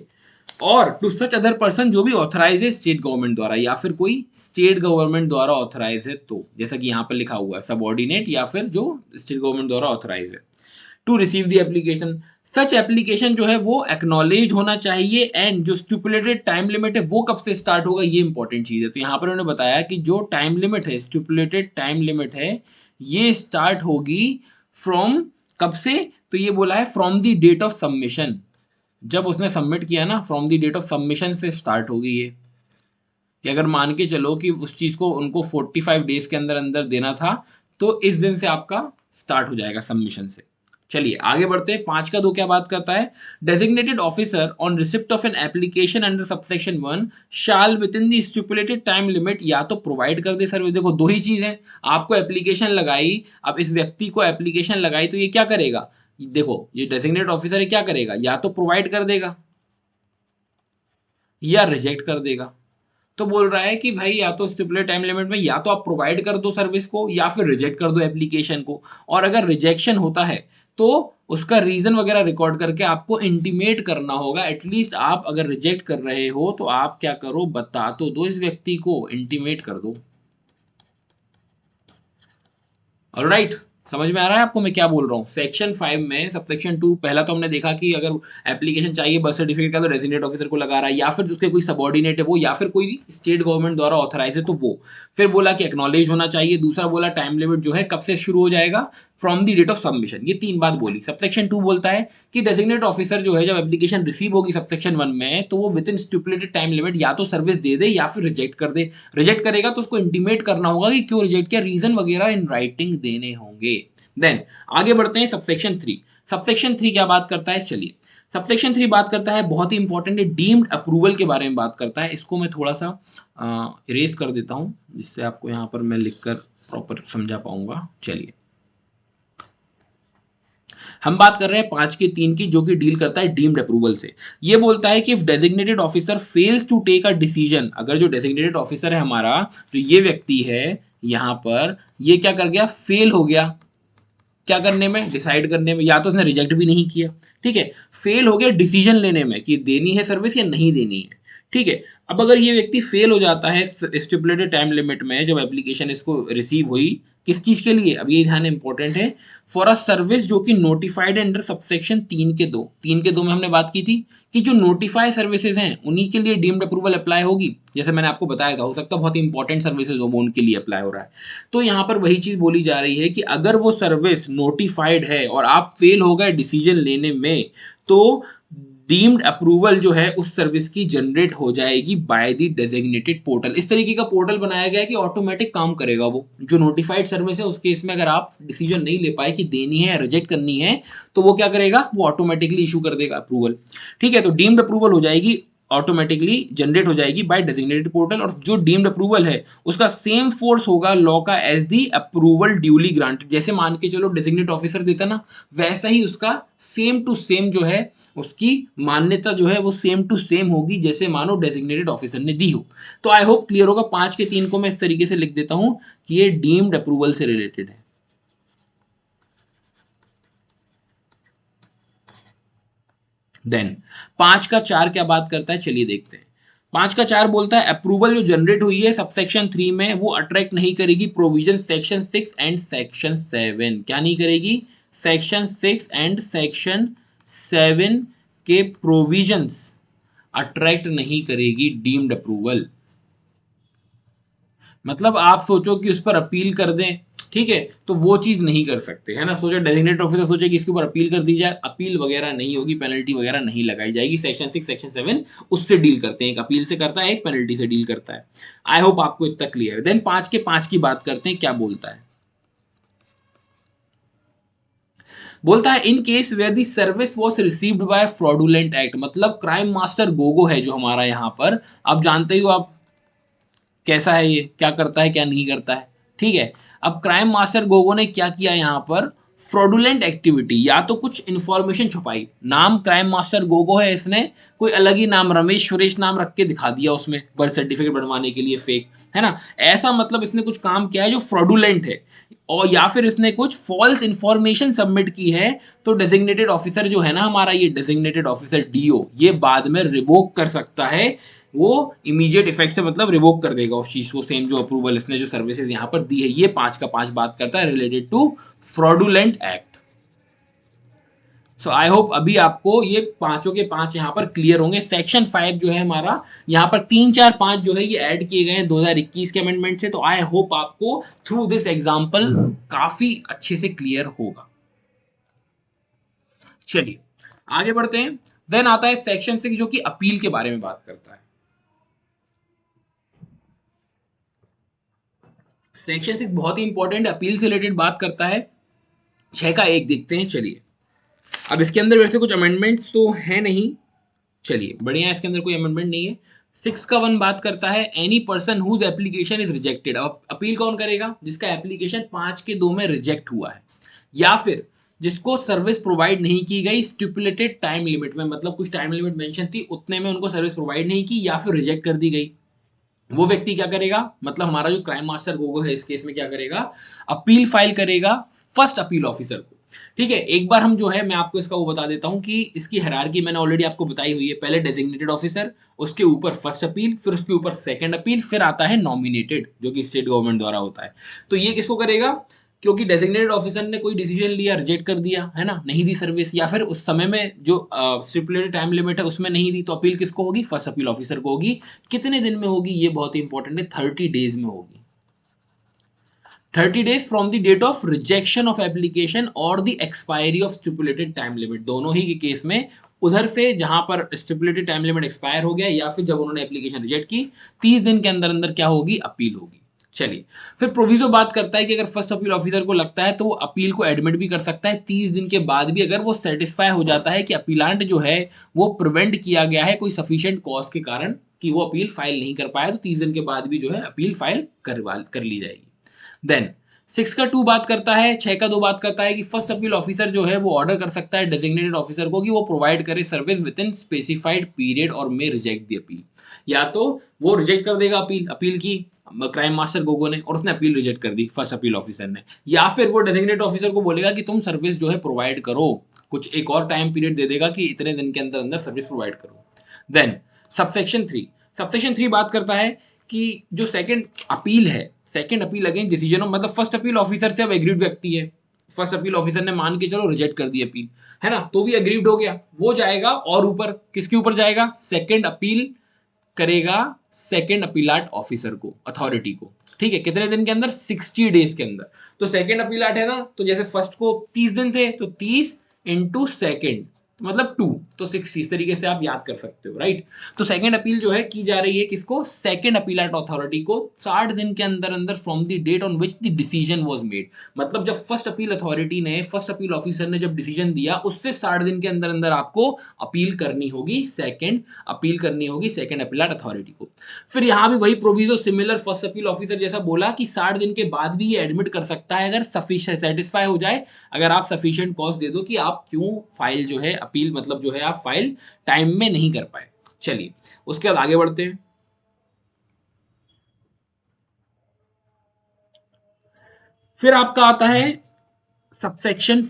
और टू सच अदर पर्सन जो भी ऑथराइज है स्टेट गवर्नमेंट द्वारा, या फिर कोई स्टेट गवर्नमेंट द्वारा ऑथराइज है, तो जैसा कि यहां पर लिखा हुआ है सबऑर्डिनेट या फिर जो स्टेट गवर्नमेंट द्वारा ऑथराइज है, to receive the application. Such application जो है वो एक्नॉलेज्ड होना चाहिए, एंड जो स्टिपुलेटेड टाइम लिमिट है वो कब से स्टार्ट होगा, ये इंपॉर्टेंट चीज है। तो यहाँ पर उन्होंने बताया कि जो टाइम लिमिट है, स्टिपुलेटेड टाइम लिमिट है, ये स्टार्ट होगी फ्रॉम, कब से, तो ये बोला है from the date of submission, जब उसने सबमिट किया ना, from the date of submission से स्टार्ट होगी ये। कि अगर मान के चलो कि उस चीज को उनको 45 डेज के अंदर अंदर देना था, तो इस दिन से आपका स्टार्ट हो जाएगा सबमिशन से। चलिए आगे बढ़ते हैं। 5 का 2 क्या बात करता है, designated officer on receipt of an application under subsection 1 shall with in the stipulated time limit, या तो प्रोवाइड कर दे सर्विस। देखो 2 ही चीज है, आपको एप्लीकेशन लगाई, अब इस व्यक्ति को एप्लीकेशन लगाई, तो ये क्या करेगा, देखो ये डेजिग्नेटेड ऑफिसर है, क्या करेगा, या तो प्रोवाइड कर देगा या रिजेक्ट कर देगा। तो बोल रहा है कि भाई या तो स्टिपुलेटेड टाइम लिमिट में या तो आप प्रोवाइड कर दो सर्विस को, या फिर रिजेक्ट कर दो एप्लीकेशन को। और अगर रिजेक्शन होता है तो उसका रीजन वगैरह रिकॉर्ड करके आपको इंटीमेट करना होगा। एटलीस्ट आप अगर रिजेक्ट कर रहे हो तो आप क्या करो, बता तो दो इस व्यक्ति को, इंटीमेट कर दो। ऑलराइट, समझ में आ रहा है आपको मैं क्या बोल रहा हूँ। सेक्शन 5 में सबसेक्शन 2, पहला तो हमने देखा कि अगर एप्लीकेशन चाहिए बर्थ सर्टिफिकेट का तो डेजिग्नेटेड ऑफिसर को लगा रहा है, या फिर उसके कोई सबऑर्डिनेट है वो, या फिर कोई स्टेट गवर्नमेंट द्वारा ऑथराइज है तो वो। फिर बोला कि एक्नॉलेज होना चाहिए, दूसरा बोला टाइम लिमिट जो है कब से शुरू हो जाएगा, from the date of submission. ये 3 बात बोली। सबसेक्शन 2 बोलता है कि डेजिग्नेटेड ऑफिसर जो है जब एप्लीकेशन रिसीव होगी सबसेक्शन 1 में, तो वो with in stipulated time limit या तो सर्विस दे दे या फिर रिजेक्ट कर दे। रिजेक्ट करेगा तो उसको इंटीमेट करना होगा कि क्यों रिजेक्ट किया, रीजन वगैरह इन राइटिंग देने होंगे। देन आगे बढ़ते हैं सबसेक्शन 3। सबसेक्शन 3 क्या बात करता है, चलिए सबसेक्शन 3 बात करता है, बहुत ही इंपॉर्टेंट है, डीम्ड अप्रूवल के बारे में बात करता है। इसको मैं थोड़ा सा इरेज कर देता हूं, जिससे आपको यहां पर मैं लिखकर प्रॉपर समझा पाऊंगा। चलिए हम बात कर रहे हैं 5 के 3 की, जो कि डील करता है डीम्ड अप्रूवल से। ये बोलता है कि if designated officer fails to take a decision, अगर जो डेजिग्नेटेड ऑफिसर है हमारा, जो ये व्यक्ति है यहां पर, ये क्या कर गया, फेल हो गया क्या करने में, डिसाइड करने में, या तो उसने रिजेक्ट भी नहीं किया, ठीक है, फेल हो गया डिसीजन लेने में कि देनी है सर्विस या नहीं देनी है, ठीक है। अब अगर ये व्यक्ति फेल हो जाता है स्टिपुलेटेड टाइम लिमिट में, जब एप्लीकेशन इसको रिसीव हुई, किस चीज के लिए, अब ये ध्यान इंपॉर्टेंट है, फॉर अ सर्विस जो कि नोटिफाइड अंडर सबसेक्शन 3 के 2 में हमने बात की थी कि जो नोटिफाई सर्विसेज हैं उन्हीं के लिए डीम्ड अप्रूवल अप्लाई होगी, जैसे मैंने आपको बताया था, हो सकता है बहुत इंपॉर्टेंट सर्विसेज हो वो उनके लिए अप्लाई हो रहा है। तो यहाँ पर वही चीज बोली जा रही है कि अगर वो सर्विस नोटिफाइड है और आप फेल हो गए डिसीजन लेने में, तो डीम्ड अप्रूवल जो है उस सर्विस की जनरेट हो जाएगी बाय द डेजिग्नेटेड पोर्टल। इस तरीके का पोर्टल बनाया गया है कि ऑटोमेटिक काम करेगा वो, जो नोटिफाइड सर्विस है उस केस में अगर आप डिसीजन नहीं ले पाए कि देनी है या रिजेक्ट करनी है, तो वो क्या करेगा, वो ऑटोमेटिकली इशू कर देगा अप्रूवल, ठीक है। तो डीम्ड अप्रूवल हो जाएगी, ऑटोमेटिकली जनरेट हो जाएगी बाय डेजिग्नेटेड पोर्टल, और जो डीम्ड अप्रूवल है उसका सेम फोर्स होगा लॉ का as the approval duly granted. जैसे मान के चलो डेजिग्नेट ऑफिसर देता ना, वैसा ही उसका सेम टू सेम जो है उसकी मान्यता जो है वो सेम टू सेम होगी जैसे मानो डेजिग्नेटेड ऑफिसर ने दी हो। तो आई होप क्लियर होगा। 5 के 3 को मैं इस तरीके से लिख देता हूं कि ये डीम्ड अप्रूवल से रिलेटेड है। देन 5 का 4 क्या बात करता है, चलिए देखते हैं। 5 का 4 बोलता है अप्रूवल जो जनरेट हुई है सबसेक्शन 3 में, वो अट्रैक्ट नहीं करेगी प्रोविजन सेक्शन 6 एंड सेक्शन 7। क्या नहीं करेगी, सेक्शन 6 एंड सेक्शन 7 के प्रोविजंस अट्रैक्ट नहीं करेगी डीम्ड अप्रूवल। मतलब आप सोचो कि उस पर अपील कर दें, ठीक है, तो वो चीज नहीं कर सकते, है ना। सोचो डेजिग्नेटेड ऑफिसर सोचे कि इसके ऊपर अपील कर दी जाए, अपील वगैरह नहीं होगी, पेनल्टी वगैरह नहीं लगाई जाएगी। सेक्शन 6 सेक्शन 7 उससे डील करते हैं, एक अपील से करता है, एक पेनल्टी से डील करता है। आई होप आपको इतना क्लियर है। देन 5 के 5 की बात करते हैं, क्या बोलता है, बोलता है in case where the service was received by fraudulent act. मतलब क्राइम मास्टर गोगो है जो हमारा यहाँ पर, आप जानते ही हो आप कैसा है, ये क्या करता है क्या नहीं करता है, ठीक है। अब क्राइम मास्टर गोगो ने क्या किया यहाँ पर, फ्रॉडुलेंट एक्टिविटी, या तो कुछ इंफॉर्मेशन छुपाई, नाम क्राइम मास्टर गोगो है, इसने कोई अलग ही नाम रमेश सुरेश नाम रख के दिखा दिया उसमें बर्थ सर्टिफिकेट बनवाने के लिए फेक, है ना। ऐसा मतलब इसने कुछ काम किया है जो फ्रॉडुलेंट है, और या फिर इसने कुछ फॉल्स इंफॉर्मेशन सबमिट की है, तो डेजिग्नेटेड ऑफिसर जो है ना हमारा, ये डेजिग्नेटेड ऑफिसर डीओ, ये बाद में रिवोक कर सकता है, वो इमीडिएट इफेक्ट से मतलब रिवोक कर देगा उस चीज को, सेम जो अप्रूवल इसने जो सर्विसेज यहाँ पर दी है। ये 5 का 5 बात करता है related to fraudulent act. So I hope अभी आपको ये 5 के 5 यहाँ पर क्लियर होंगे। सेक्शन 5 जो है हमारा, यहाँ पर 3 4 5 जो है ये ऐड किए गए हैं 2021 के अमेंडमेंट से। तो आई होप आपको थ्रू दिस एग्जाम्पल काफी अच्छे से क्लियर होगा। चलिए आगे बढ़ते हैं। देन आता है सेक्शन 6 जो कि अपील के बारे में बात करता है। सेक्शन 6 बहुत ही इंपॉर्टेंट अपील से रिलेटेड बात करता है। 6 का 1 देखते हैं, चलिए। अब इसके अंदर वैसे कुछ अमेंडमेंट्स तो है नहीं, चलिए बढ़िया है, इसके अंदर कोई अमेंडमेंट नहीं है। 6 का 1 बात करता है any person whose application is rejected. अब अपील कौन करेगा, जिसका एप्लीकेशन 5 के 2 में रिजेक्ट हुआ है, या फिर जिसको सर्विस प्रोवाइड नहीं की गई स्टिपुलेटेड टाइम लिमिट में, मतलब कुछ टाइम लिमिट मेंशन थी उतने में उनको सर्विस प्रोवाइड नहीं की, या फिर रिजेक्ट कर दी गई। वो व्यक्ति क्या करेगा, मतलब हमारा जो क्राइम मास्टर गोगो है इस केस में क्या करेगा, अपील फाइल करेगा फर्स्ट अपील ऑफिसर को, ठीक है। एक बार हम जो है मैं आपको इसका वो बता देता हूं कि इसकी हायरार्की मैंने ऑलरेडी आपको बताई हुई है। पहले डेजिग्नेटेड ऑफिसर, उसके ऊपर फर्स्ट अपील, फिर उसके ऊपर सेकंड अपील, फिर आता है नॉमिनेटेड जो कि स्टेट गवर्नमेंट द्वारा होता है। तो ये किसको करेगा, क्योंकि डेजिग्नेटेड ऑफिसर ने कोई डिसीजन लिया, रिजेक्ट कर दिया, है ना, नहीं दी सर्विस, या फिर उस समय में जो स्टिपुलेटेड टाइम लिमिट है उसमें नहीं दी, तो अपील किसको होगी, फर्स्ट अपील ऑफिसर को होगी। कितने दिन में होगी, ये बहुत ही इंपॉर्टेंट है, 30 डेज में होगी। 30 days from the date of rejection of application और the expiry of stipulated time limit. दोनों ही के केस में उधर से जहां पर स्टिपुलेटेड टाइम लिमिट एक्सपायर हो गया या फिर जब उन्होंने एप्लीकेशन रिजेक्ट की, 30 दिन के अंदर अंदर क्या होगी, अपील होगी। चलिए फिर प्रोविजो बात करता है कि अगर फर्स्ट अपील ऑफिसर को लगता है तो वो अपील को एडमिट भी कर सकता है 30 दिन के बाद भी, अगर वो सेटिस्फाई हो जाता है कि अपीलांट जो है वो प्रिवेंट किया गया है कोई सफिशिएंट कॉज के कारण कि वो अपील फाइल नहीं कर पाया, तो 30 दिन के बाद भी जो है अपील फाइल कर ली जाएगी। देन 6 का 2 बात करता है, 6 का 2 बात करता है कि फर्स्ट अपील ऑफिसर जो है वो ऑर्डर कर सकता है डेजिग्नेटेड ऑफिसर को कि वो प्रोवाइड करे service with in specified period और मे रिजेक्ट द अपील। या तो वो रिजेक्ट कर देगा अपील की क्राइम मास्टर गोगो ने, और उसने अपील रिजेक्ट कर दी फर्स्ट अपील ऑफिसर ने, या फिर वो डेजिग्नेटेड ऑफिसर को बोलेगा कि तुम सर्विस जो है प्रोवाइड करो, कुछ एक और टाइम पीरियड दे देगा कि इतने दिन के अंदर अंदर सर्विस प्रोवाइड करो। देन सबसेक्शन 3 बात करता है कि जो सेकंड अपील है, second appeal against decision of, मतलब फर्स्ट अपील ऑफिसर से अब एग्रीड व्यक्ति है, फर्स्ट अपील ऑफिसर ने मान के चलो रिजेक्ट कर दी अपील, है ना, तो भी एग्रीड हो गया, वो जाएगा और ऊपर किसके ऊपर जाएगा, सेकंड अपील करेगा सेकंड अपीलाट ऑफिसर को, अथॉरिटी को। ठीक है, कितने दिन के अंदर, 60 डेज के अंदर। तो सेकंड अपीलाट है ना, तो जैसे फर्स्ट को 30 दिन थे तो 30 इंटू सेकेंड मतलब 2, तो 60, इस तरीके से आप याद कर सकते हो, राइट। तो सेकंड अपील जो है की जा रही है किसको, सेकंड अपीलाट अथॉरिटी को 60 दिन के अंदर अंदर from the date on which the decision was made. मतलब जब फर्स्ट अपील अथॉरिटी ने, फर्स्ट अपील ऑफिसर ने जब डिसीजन दिया उससे 60 दिन के अंदर अंदर आपको अपील करनी होगी, सेकंड अपीलाट अथॉरिटी को। फिर यहाँ भी वही proviso similar, first appeal officer जैसा बोला कि 60 दिन के बाद भी ये एडमिट कर सकता है अगर सफिशिएंट सेटिस्फाई हो जाए, अगर आप सफिशिएंट कॉज दे दो कि आप क्यों फाइल जो है अपील, मतलब जो है आप फाइल टाइम में नहीं कर पाए। चलिए उसके बाद आगे बढ़ते हैं। फिर आपका आता है सबसेक्शन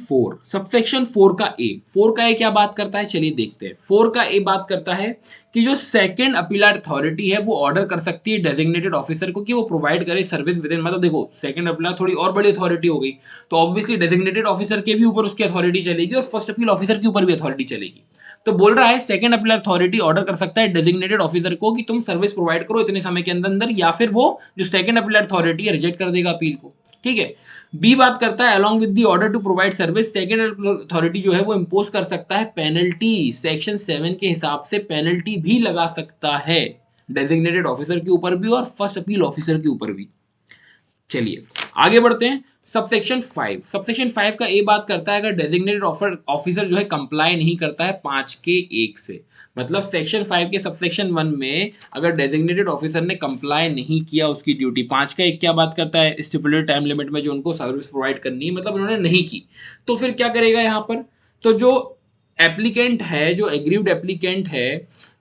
4 का ए क्या बात करता है, चलिए देखते हैं। 4 का ए बात करता है कि जो सेकंड अपीलाट अथॉरिटी है वो ऑर्डर कर सकती है डेजिग्नेटेड ऑफिसर को कि वो प्रोवाइड करे सर्विस विद इन, मतलब देखो सेकंड अपीलाट थोड़ी और बड़ी अथॉरिटी हो गई, तो ऑब्वियसली डेजिग्नेटेड ऑफिसर के भी ऊपर उसकी अथॉरिटी चलेगी और फर्स्ट अपील ऑफिसर के ऊपर भी अथॉरिटी चलेगी। तो बोल रहा है सेकंड अपील अथॉरिटी ऑर्डर कर सकता है डेजिग्नेटेड ऑफिसर को कि तुम सर्विस प्रोवाइड करो इतने समय के अंदर अंदर, या फिर वो जो सेकंड अपील अथॉरिटी है रिजेक्ट कर देगा अपील को। ठीक है, बी बात करता है along with the order to provide service, second authority जो है वो इंपोज कर सकता है पेनल्टी, सेक्शन 7 के हिसाब से पेनल्टी भी लगा सकता है डेजिग्नेटेड ऑफिसर के ऊपर भी और फर्स्ट अपील ऑफिसर के ऊपर भी। चलिए आगे बढ़ते हैं। सबसेक्शन 5 का ए बात करता है अगर डेजिग्नेटेड ऑफिसर जो है कंप्लाई नहीं करता है 5 के 1 से, मतलब सेक्शन 5 के सबसेक्शन 1 में अगर डेजिग्नेटेड ऑफिसर ने कंप्लाई नहीं किया उसकी ड्यूटी, 5 का 1 क्या बात करता है, स्टिपुलेटेड टाइम लिमिट में जो उनको सर्विस प्रोवाइड करनी है, मतलब उन्होंने नहीं की, तो फिर क्या करेगा यहाँ पर, तो जो एप्लीकेंट है, जो एग्रीव्ड एप्लीकेंट है,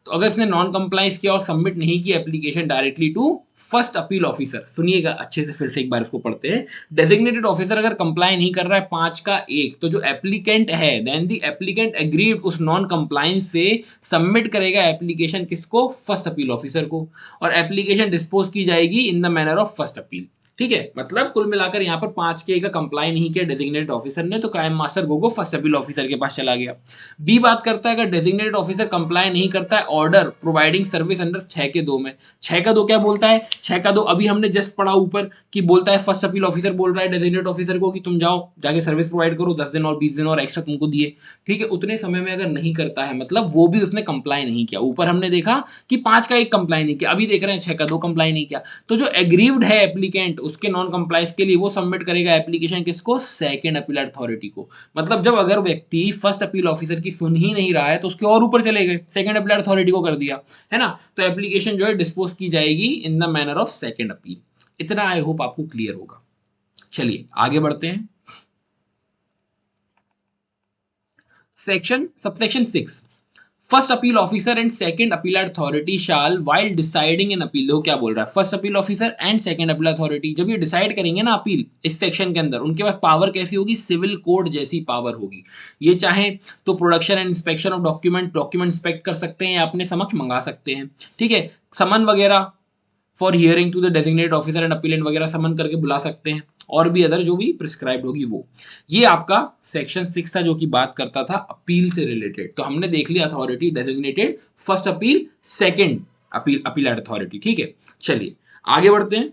तो अगर इसने नॉन कंप्लाइंस किया और सबमिट नहीं की application directly to first appeal officer, सुनिएगा अच्छे से फिर से एक बार इसको पढ़ते हैं। डेजिग्नेटेड ऑफिसर अगर कंप्लाई नहीं कर रहा है 5 का 1, तो जो एप्लीकेंट है देन द एप्लीकेंट एग्रीड उस नॉन कंप्लाइंस से सबमिट करेगा एप्लीकेशन किसको, फर्स्ट अपील ऑफिसर को, और एप्लीकेशन डिस्पोज की जाएगी in the manner of first appeal. ठीक है, मतलब कुल मिलाकर यहाँ पर 5 के का कंप्लाई नहीं किया डेजिग्नेटेड ऑफिसर ने, तो crime master Gogo first appeal officer के पास चला गया। बी बात करता है अगर डेजिग्नेटेड ऑफिसर कंप्लाई नहीं करता है ऑर्डर प्रोवाइडिंग सर्विस अंडर 6 के 2 में, 6 का 2 क्या बोलता है, 6 का 2 अभी हमने जस्ट पढ़ा ऊपर कि बोलता है फर्स्ट अपील ऑफिसर बोल रहा है डेजिग्नेटेड ऑफिसर को कि तुम जाओ जाके सर्विस प्रोवाइड करो, 10 दिन और 20 दिन और एक्स्ट्रा तुमको दिए। ठीक है, उतने समय में अगर नहीं करता है मतलब वो भी उसने कंप्लाई नहीं किया। ऊपर हमने देखा कि 5 का 1 कंप्लाई नहीं किया, अभी देख रहे हैं 6 का 2 कंप्लाई नहीं किया, तो जो एग्रीव्ड है एप्लीकेंट उसके नॉन कंप्लाइंस के लिए वो सबमिट करेगा एप्लीकेशन किसको, सेकंड अपील अथॉरिटी को। मतलब जब अगर व्यक्ति फर्स्ट अपील ऑफिसर की सुन ही नहीं रहा है तो उसके और ऊपर चले गए, सेकंड अपील अथॉरिटी को कर दिया, है ना, तो एप्लीकेशन जो है डिस्पोज की जाएगी in the manner of second appeal. इतना आई होप आपको क्लियर होगा। चलिए आगे बढ़ते हैं। Subsection 6, first appeal officer and second appeal authority shall while deciding in appeal, देखो क्या बोल रहा है, first appeal officer and second appeal authority जब ये डिसाइड करेंगे ना अपील इस सेक्शन के अंदर, उनके पास पावर कैसी होगी, सिविल कोड जैसी पावर होगी। ये चाहे तो production and inspection of document inspect कर सकते हैं या अपने समक्ष मंगा सकते हैं। ठीक है, समन वगैरह for hearing to the designated officer and appellant वगैरह समन करके बुला सकते हैं, और भी अदर जो भी प्रिस्क्राइब्ड होगी वो। ये आपका सेक्शन 6 था जो कि बात करता था अपील से रिलेटेड। तो हमने देख लिया authority designated, first appeal, second appeal authority. ठीक है, चलिए आगे बढ़ते हैं।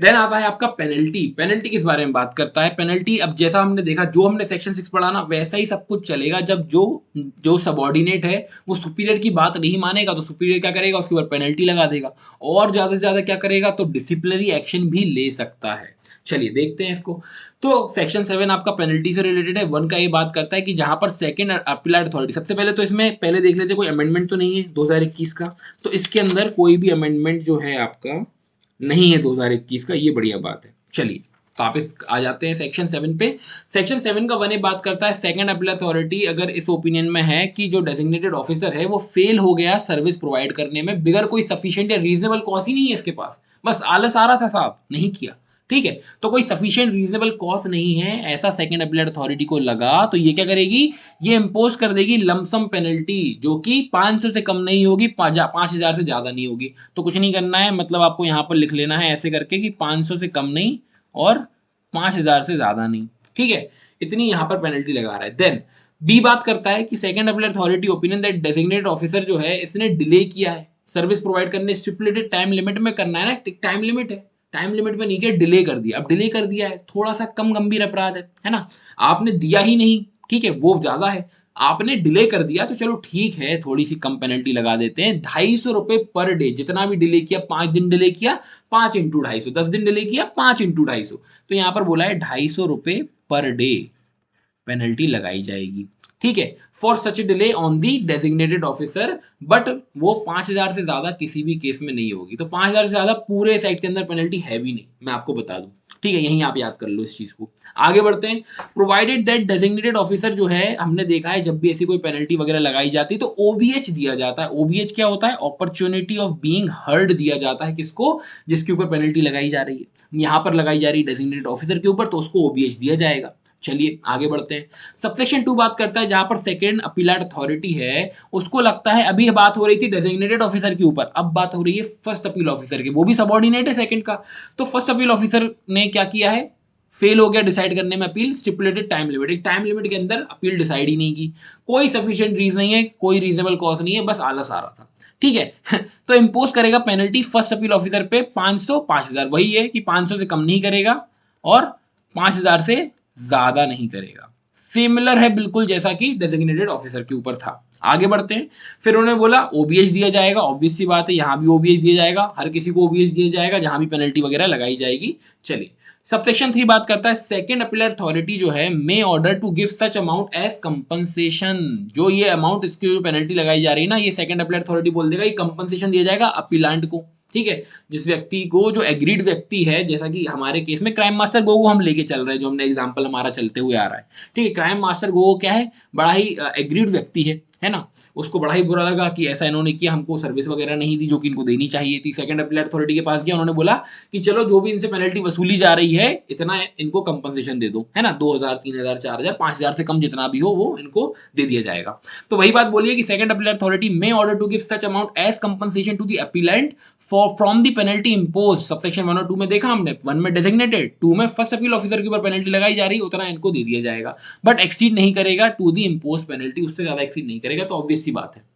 देन आता है आपका पेनल्टी किस बारे में बात करता है, पेनल्टी अब जैसा हमने देखा, जो हमने सेक्शन 6 पढ़ा ना वैसा ही सब कुछ चलेगा। जब जो सबऑर्डिनेट है वो सुपीरियर की बात नहीं मानेगा तो सुपीरियर क्या करेगा, उसके ऊपर पेनल्टी लगा देगा, और ज्यादा से ज्यादा क्या करेगा तो डिसिप्लिनरी एक्शन भी ले सकता है। चलिए देखते हैं इसको। तो सेक्शन 7 आपका पेनल्टी से रिलेटेड है। 1 का ये बात करता है कि जहां पर सेकंड अपीलाइड अथॉरिटी, सबसे पहले तो इसमें पहले देख लेते कोई अमेंडमेंट तो नहीं है 2021 का, तो इसके अंदर कोई भी अमेंडमेंट जो है आपका नहीं है 2021 का, ये बढ़िया बात है। चलिए वापस आ जाते हैं सेक्शन 7 पे। सेक्शन 7 का 1A बात करता है सेकंड अपील अथॉरिटी अगर इस ओपिनियन में है कि जो डेजिग्नेटेड ऑफिसर है वो फेल हो गया सर्विस प्रोवाइड करने में बिगर कोई सफिशिएंट या रीजनेबल कॉज ही नहीं है इसके पास, बस आलस आ रहा था साहब, नहीं किया, ठीक है, तो कोई सफिशिएंट रीजनेबल कॉज नहीं है ऐसा सेकंड अपील अथॉरिटी को लगा, तो ये क्या करेगी, ये इंपोज कर देगी लमसम पेनल्टी जो कि 500 से कम नहीं होगी, 5000 से ज्यादा नहीं होगी। तो कुछ नहीं करना है, मतलब आपको यहाँ पर लिख लेना है ऐसे करके कि 500 से कम नहीं और 5000 से ज्यादा नहीं, ठीक है, इतनी यहाँ पर पेनल्टी लगा रहा है। देन बी बात करता है कि second appeal authority opinion that designated officer जो है इसने डिले किया है सर्विस प्रोवाइड करने, स्टिपुलेटेड टाइम लिमिट में करना है ना, टाइम लिमिट है, टाइम लिमिट में नहीं किया, डिले कर दिया। अब डिले कर दिया है, थोड़ा सा कम गंभीर अपराध है ना, आपने दिया ही नहीं, ठीक है, वो ज्यादा है, आपने डिले कर दिया तो चलो ठीक है, थोड़ी सी कम पेनल्टी लगा देते हैं, 250 रुपए पर डे, जितना भी डिले किया, 5 दिन डिले किया 5 इंटू 250, 10 दिन डिले किया 5 इंटू 250, तो यहाँ पर बोला है 250 रुपए पर डे पेनल्टी लगाई जाएगी, ठीक है, for such delay on the designated officer, but वो 5000 से ज्यादा किसी भी केस में नहीं होगी, तो 5000 से ज्यादा पूरे साइट के अंदर पेनल्टी है भी नहीं, मैं आपको बता दूं, ठीक है, यहीं आप याद कर लो इस चीज को। आगे बढ़ते हैं, प्रोवाइडेड दैट डेजिग्नेटेड ऑफिसर जो है, हमने देखा है जब भी ऐसी कोई पेनल्टी वगैरह लगाई जाती है तो ओबीएच दिया जाता है। ओबीएच क्या होता है, अपॉर्चुनिटी ऑफ बीइंग हर्ड दिया जाता है, किसको, जिसके ऊपर पेनल्टी लगाई जा रही है, यहाँ पर लगाई जा रही है डेजिग्नेटेड ऑफिसर के ऊपर, तो उसको ओबीएच दिया जाएगा। चलिए आगे बढ़ते हैं, सबसेक्शन 2 बात करता है जहां पर सेकंड अपीलेट अथॉरिटी है उसको लगता है, अभी बात हो रही थी डेजिग्नेटेड ऑफिसर के ऊपर, अब बात हो रही है फर्स्ट अपील ऑफिसर की, वो भी सबऑर्डिनेट है सेकंड का, तो फर्स्ट अपील ऑफिसर ने क्या किया है, फेल हो गया डिसाइड करने में अपील, स्टिपुलेटेड टाइम लिमिट, एक टाइम लिमिट के अंदर अपील डिसाइड ही नहीं की, कोई सफिशिएंट रीजन नहीं है, कोई रीजनेबल कॉज नहीं है, बस आलस आ रहा था, ठीक है तो इंपोज करेगा पेनल्टी फर्स्ट अपील ऑफिसर पे 500 5000, वही है कि 500 से कम नहीं करेगा और 5000 से ज्यादा नहीं करेगा, सिमिलर है बिल्कुल जैसा कि डेजिग्नेटेड ऑफिसर के ऊपर था। आगे बढ़ते हैं, फिर उन्होंने बोला ओबीएच दिया जाएगा, ऑब्वियस सी बात है यहां भी ओबीएच दिया जाएगा, हर किसी को ओबीएच दिया जाएगा जहां भी पेनल्टी वगैरह लगाई जाएगी। चलिए सबसेक्शन 3 बात करता है सेकंड अपीलेट अथॉरिटी जो है may order to give such amount as compensation, जो ये अमाउंट इसकी जो पेनल्टी लगाई जा रही है ना, ये सेकंड अपीलेट अथॉरिटी बोल देगा ये कंपनसेशन दिया जाएगा अपीलांट को, ठीक है, जिस व्यक्ति को, जो एग्रीड व्यक्ति है, जैसा कि हमारे केस में क्राइम मास्टर गोगो हम लेके चल रहे हैं, जो हमने एग्जांपल हमारा चलते हुए आ रहा है, ठीक है, क्राइम मास्टर गोगो क्या है, बड़ा ही एग्रीड व्यक्ति है ना, उसको बड़ा ही बुरा लगा कि ऐसा इन्होंने किया, हमको सर्विस वगैरह नहीं दी जो कि इनको देनी चाहिए थी, सेकंड अपीलेट अथॉरिटी के पास गया, उन्होंने बोला कि चलो जो भी इनसे पेनल्टी वसूली जा रही है इतना इनको कंपनसेशन दे दो, है ना, 2000 3000 4000 5000 से कम जितना भी हो वो इनको दे दिया जाएगा। तो वही बात बोलिए कि second appellate authority may order to give such amount as compensation to the appellant for from the penalty impose, subsection 1 और 2 में देखा हमने, 1 में डेजिग्नेटेड, 2 में फर्स्ट अपील ऑफिसर के ऊपर पेनल्टी लगाई जा रही है उतना इनको दे दिया जाएगा, बट एक्सीड नहीं करेगा टू द इंपोज पेनल्टी, उससे ज्यादा एक्सीड नहीं करेगा, तो ऑब्वियस सी बात है।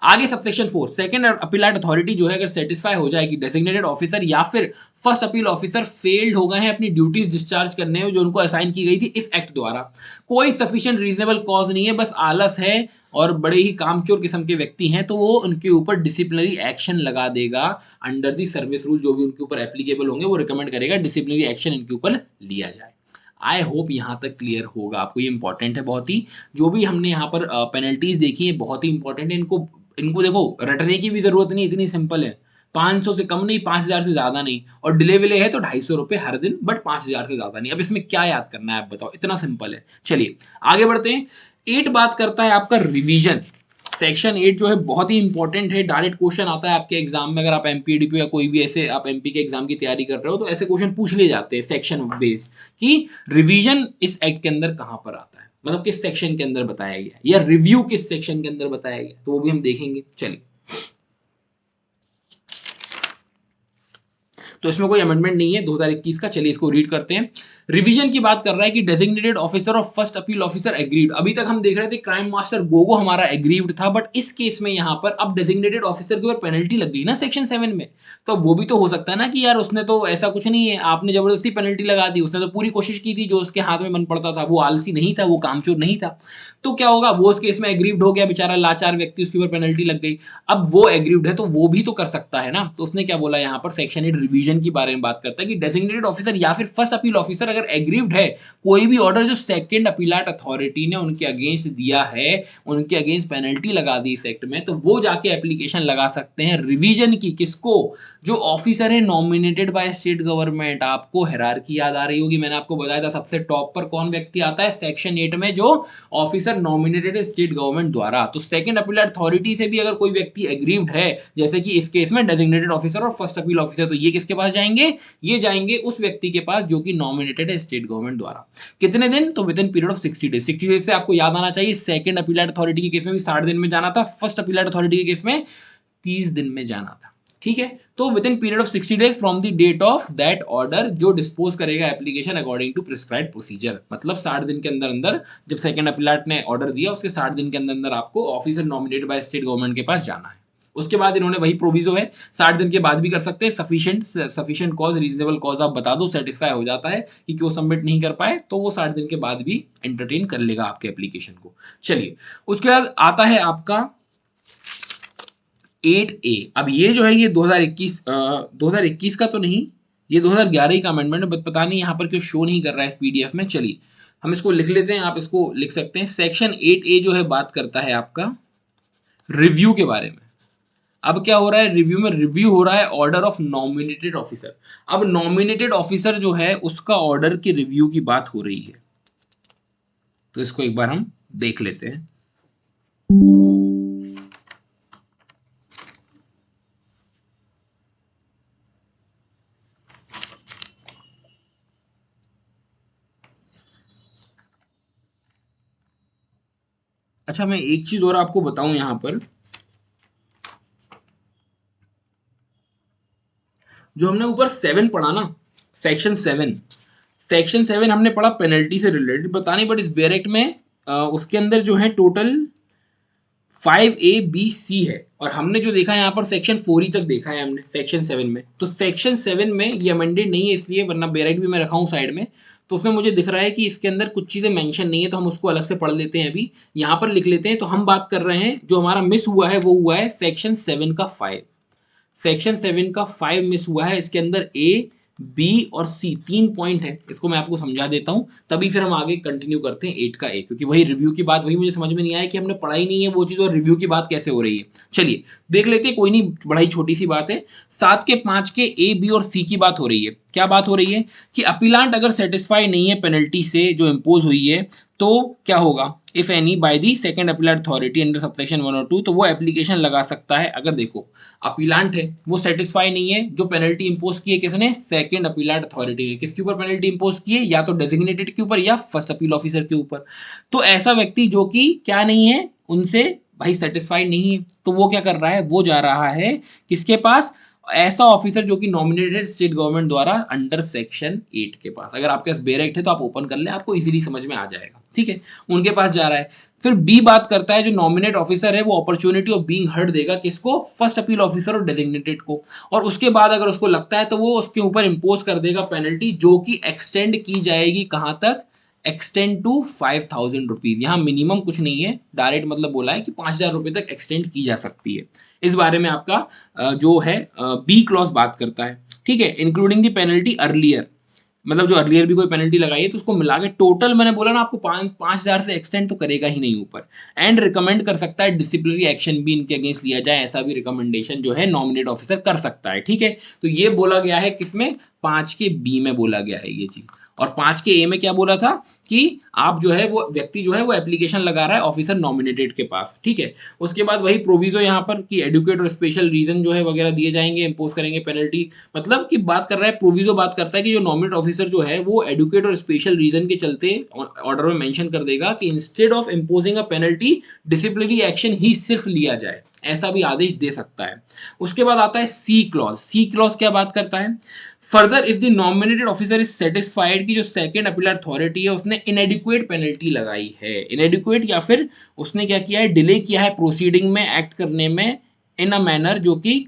आगे सबसेक्शन 4 सेकंड अपीलेट अथॉरिटी जो है अगर सेटिस्फाई हो जाए कि डेजिग्नेटेड ऑफिसर या फिर फर्स्ट अपील ऑफिसर फेल्ड हो गए हैं अपनी ड्यूटीज डिस्चार्ज करने में जो उनको असाइन की गई थी इस एक्ट द्वारा, कोई सफिशिएंट रीजनेबल कॉज नहीं है, बस आलस है और बड़े ही कामचोर किस्म के व्यक्ति हैं, तो वो उनके ऊपर डिसिप्लिनरी एक्शन लगा देगा अंडर दी सर्विस रूल, जो भी उनके ऊपर एप्लीकेबल होंगे वो रिकमेंड करेगा डिसिप्लिनरी एक्शन इनके ऊपर लिया जाए। आई होप यहाँ तक क्लियर होगा आपको, ये इंपॉर्टेंट है बहुत ही, जो भी हमने यहाँ पर पेनल्टीज देखी है बहुत ही इंपॉर्टेंट है, इनको इनको देखो रटने की भी जरूरत नहीं, इतनी सिंपल है, 500 से कम नहीं 5000 से ज्यादा नहीं, और डिले विले है तो 250 रुपए हर दिन, बट 5000 से ज्यादा नहीं। अब इसमें क्या याद करना है आप बताओ, इतना सिंपल है। चलिए आगे बढ़ते हैं, 8 बात करता है आपका रिवीजन, सेक्शन 8 जो है बहुत ही इंपॉर्टेंट है, डायरेक्ट क्वेश्चन आता है आपके एग्जाम में, अगर आप एमपीडीपी या कोई भी ऐसे आप एमपी के एग्जाम की तैयारी कर रहे हो तो ऐसे क्वेश्चन पूछ लिए जाते हैं सेक्शन बेस्ड कि रिवीजन इस एक्ट के अंदर कहां पर आता है, मतलब किस सेक्शन के अंदर बताया गया है, या रिव्यू किस सेक्शन के अंदर बताया गया, तो वो भी हम देखेंगे। चलिए तो इसमें कोई अमेंडमेंट नहीं है 2021 का, चलिए इसको रीड करते हैं। रिवीजन की बात कर रहा है कि डेजिग्नेटेड ऑफिसर और फर्स्ट अपील ऑफिसर एग्रीड, अभी तक हम देख रहे थे क्राइम मास्टर गोगो हमारा एग्रीड था, बट इस केस में यहाँ पर अब डेजिग्नेटेड ऑफिसर के ऊपर पेनल्टी लग गई ना सेक्शन 7 में, तो वो भी तो हो सकता है ना कि यार उसने तो ऐसा कुछ नहीं है, आपने जबरदस्ती पेनल्टी लगा दी, उसने तो पूरी कोशिश की थी, जो उसके हाथ में मन पड़ता था, वो आलसी नहीं था, वो कामचोर नहीं था, तो क्या होगा, वो उस केस में एग्रीव्ड हो गया, बेचारा लाचार व्यक्ति, उसके ऊपर पेनल्टी लग गई, अब वो एग्रीव्ड है तो वो भी तो कर सकता है ना, तो उसने क्या बोला यहाँ पर सेक्शन 8 रिवीजन के बारे में बात करता है कि डेजिग्नेटेड ऑफिसर या फिर फर्स्ट अपील ऑफिसर अगर अगर एग्रीव्ड है कोई भी ऑर्डर जो सेकंड अपीलेट अथॉरिटी ने उनके अगेंस्ट दिया है, उनके अगेंस्ट पेनल्टी लगा दी इस एक्ट में, तो वो जाके एप्लीकेशन लगा सकते हैं रिवीजन की। किसको? जो ऑफिसर है नॉमिनेटेड बाय स्टेट गवर्नमेंट। आपको हायरार्की याद आ रही होगी, मैंने आपको बताया था सबसे टॉप पर कौन व्यक्ति आता है सेक्शन 8 में, जो ऑफिसर नॉमिनेटेड है स्टेट गवर्नमेंट द्वारा। तो सेकंड अपील अथॉरिटी से भी अगर कोई व्यक्ति एग्रीव्ड है, जैसे कि इस केस में डेजिग्नेटेड ऑफिसर और फर्स्ट अपील ऑफिसर, तो ये किसके पास जाएंगे? ये जाएंगे उस व्यक्ति के पास जो कि नॉमिनेटेड है स्टेट गवर्नमेंट द्वारा। कितने दिन? तो within period of 60 days. 60 days से आपको याद आना चाहिए सेकंड अपील अथॉरिटी के केस में भी 60 दिन में जाना था, फर्स्ट अपील अथॉरिटी के केस में 30 दिन में जाना था। ठीक है, तो within period of 60 days from the date of that order जो डिस्पोज करेगा application according to prescribed procedure. मतलब 60 दिन के अंदर अंदर जब सेकंड अपीलेट ने ऑर्डर दिया उसके 60 दिन के अंदर अंदर आपको officer nominated by state government के पास जाना है। उसके बाद इन्होंने वही प्रोविजो है, 60 दिन के बाद भी कर सकते हैं। सफिशिएंट कॉज, रीजनेबल कॉज आप बता दो, सेटिस्फाई हो जाता है कि क्यों सबमिट नहीं कर पाए, तो वो 60 दिन के बाद भी एंटरटेन कर लेगा आपके एप्लीकेशन को। चलिए, उसके बाद आता है आपका 8A। अब ये जो है ये 2021 का तो नहीं, ये 2011 का अमेंडमेंट है, पता नहीं यहाँ पर क्यों शो नहीं कर रहा है इस पीडीएफ में। चलिए हम इसको लिख लेते हैं, आप इसको लिख सकते हैं। सेक्शन 8A जो है बात करता है आपका रिव्यू के बारे में। अब क्या हो रहा है? रिव्यू में रिव्यू हो रहा है ऑर्डर ऑफ नॉमिनेटेड ऑफिसर। अब नॉमिनेटेड ऑफिसर जो है उसका ऑर्डर की रिव्यू की बात हो रही है, तो इसको एक बार हम देख लेते हैं। अच्छा, मैं एक चीज और आपको बताऊं यहां पर, जो हमने ऊपर 7 पढ़ा ना, सेक्शन 7 हमने पढ़ा पेनल्टी से रिलेटेड, पता नहीं बट इस बेयर एक्ट में उसके अंदर जो है टोटल 5A B C है, और हमने जो देखा है यहाँ पर सेक्शन 4 तक देखा है हमने सेक्शन 7 में। तो सेक्शन 7 में ये अमेंडेड नहीं है इसलिए, वरना बेयर एक्ट भी मैं रखा हूँ साइड में, तो उसमें मुझे दिख रहा है कि इसके अंदर कुछ चीज़ें मेंशन नहीं है, तो हम उसको अलग से पढ़ लेते हैं। अभी यहाँ पर लिख लेते हैं। तो हम बात कर रहे हैं, जो हमारा मिस हुआ है वो हुआ है सेक्शन 7 का 5। सेक्शन 7 का 5 मिस हुआ है। इसके अंदर A B और C 3 पॉइंट है, इसको मैं आपको समझा देता हूँ, तभी फिर हम आगे कंटिन्यू करते हैं 8 का A, क्योंकि वही रिव्यू की बात, वही मुझे समझ में नहीं आया कि हमने पढ़ाई नहीं है वो चीज़ और रिव्यू की बात कैसे हो रही है। चलिए देख लेते हैं, कोई नहीं, बड़ा ही छोटी सी बात है। 7 के 5 के A B और C की बात हो रही है। क्या बात हो रही है कि अपीलांट अगर सेटिस्फाई नहीं है पेनल्टी से जो इम्पोज हुई है, तो क्या होगा? If any by the second appellate authority under subsection 1 और 2, तो वो एप्लीकेशन लगा सकता है। अगर देखो अपीलांट है वो सेटिस्फाई नहीं है, जो पेनल्टी इंपोज की है किसने? सेकंड अपीलेट अथॉरिटी ने। किसके ऊपर पेनल्टी इंपोज की है? या तो डेजिग्नेटेड के ऊपर या फर्स्ट अपील ऑफिसर के ऊपर। तो ऐसा व्यक्ति जो कि क्या नहीं है, उनसे भाई सेटिस्फाइड नहीं है, तो वो क्या कर रहा है? वो जा रहा है किसके पास? ऐसा ऑफिसर जो कि नॉमिनेटेड स्टेट गवर्नमेंट द्वारा अंडर सेक्शन 8 के पास। अगर आपके पास बेयर एक्ट है तो आप ओपन कर ले, आपको इजीली समझ में आ जाएगा। ठीक है, उनके पास जा रहा है। फिर बी बात करता है, जो नॉमिनेट ऑफिसर है वो अपॉर्चुनिटी ऑफ बीइंग हर्ड देगा किसको? फर्स्ट अपील ऑफिसर और डेजिग्नेटेड को। और उसके बाद अगर उसको लगता है तो वो उसके ऊपर इंपोज कर देगा पेनल्टी, जो कि एक्सटेंड की जाएगी कहां तक? Extend to 5,000 rupees. यहाँ मिनिमम कुछ नहीं है, डायरेक्ट मतलब बोला है कि 5,000 रुपये तक एक्सटेंड की जा सकती है। इस बारे में आपका जो है बी क्लॉज बात करता है। ठीक है, इंक्लूडिंग दी पेनल्टी अर्लियर, मतलब जो अर्लियर भी कोई पेनल्टी लगाई है तो उसको मिला के टोटल, मैंने बोला ना आपको 5,000 से एक्सटेंड तो करेगा ही नहीं ऊपर। एंड रिकमेंड कर सकता है डिसिप्लिनरी एक्शन भी इनके अगेंस्ट लिया जाए, ऐसा भी रिकमेंडेशन जो है नॉमिनेट ऑफिसर कर सकता है। ठीक है, तो ये बोला गया है किसमें? 5 के बी में बोला गया है ये चीज। और 5 के ए में क्या बोला था कि आप जो है वो व्यक्ति जो है वो एप्लीकेशन लगा रहा है ऑफिसर नॉमिनेटेड के पास। ठीक है, उसके बाद वही प्रोविजो यहाँ पर कि एडुकेट और स्पेशल रीजन जो है वगैरह दिए जाएंगे, इंपोज करेंगे पेनल्टी। मतलब कि बात कर रहा है, प्रोविजो बात करता है कि जो नॉमिनेट ऑफिसर जो है वो एडुकेट और स्पेशल रीजन के चलते ऑर्डर में मेंशन कर देगा कि instead of imposing a penalty disciplinary action ही सिर्फ लिया जाए, ऐसा भी आदेश दे सकता है। उसके बाद आता है सी क्लॉज। सी क्लॉज क्या बात करता है? Further if the nominated officer is satisfied कि जो सेकंड अपील अथॉरिटी है उसने इनएडिक्वेट पेनल्टी लगाई है, इनएडिक्वेट या फिर उसने क्या किया है? डिले किया है प्रोसीडिंग में एक्ट करने में इन अ मैनर जो कि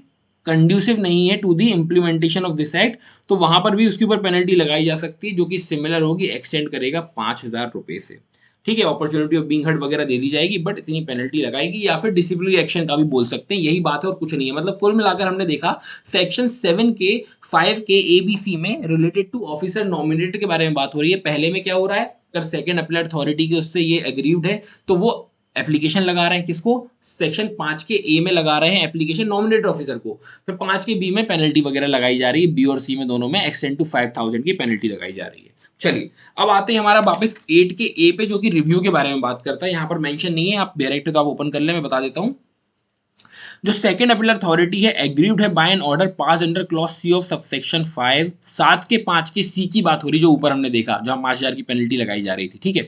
कंड्यूसिव नहीं है to the implementation of this act, तो वहां पर भी उसके ऊपर पेनल्टी लगाई जा सकती है, जो कि सिमिलर होगी, एक्सटेंड करेगा 5,000 रुपए से। ठीक है, अपॉर्चुनिटी ऑफ बीइंग हर्ड वगैरह दे दी जाएगी, बट इतनी पेनल्टी लगाएगी, या फिर डिसिप्लिनरी एक्शन का भी बोल सकते हैं, यही बात है और कुछ नहीं है। मतलब कुल मिलाकर हमने देखा सेक्शन 7 के 5 के ABC में रिलेटेड टू ऑफिसर नॉमिनेटेड के बारे में बात हो रही है। पहले में क्या हो रहा है, अगर सेकंड अपीलेट अथॉरिटी की उससे ये एग्रीव्ड है तो वो एप्लीकेशन लगा रहे हैं, किसको, सेक्शन 5 के ए में लगा रहे हैं एप्लीकेशन नॉमिनेटेड ऑफिसर को, फिर 5 के बी में पेनल्टी वगैरह लगाई जा रही है, बी और सी में दोनों में एक्सटेंड टू 5000 की पेनल्टी लगाई जा रही है। चलिए अब आते हैं हमारा वापस 8 के ए पे, जो कि रिव्यू के बारे में बात करता है। यहाँ पर मेंशन नहीं है, आप डायरेक्ट तो आप ओपन कर ले, मैं बता देता हूँ। जो सेकंड अपीलर अथॉरिटी है एग्रीव्ड है by an order pass under clause C of subsection 5, 7 के 5 के सी की बात हो रही, जो ऊपर हमने देखा, जहां 5000 की पेनल्टी लगाई जा रही थी। ठीक है,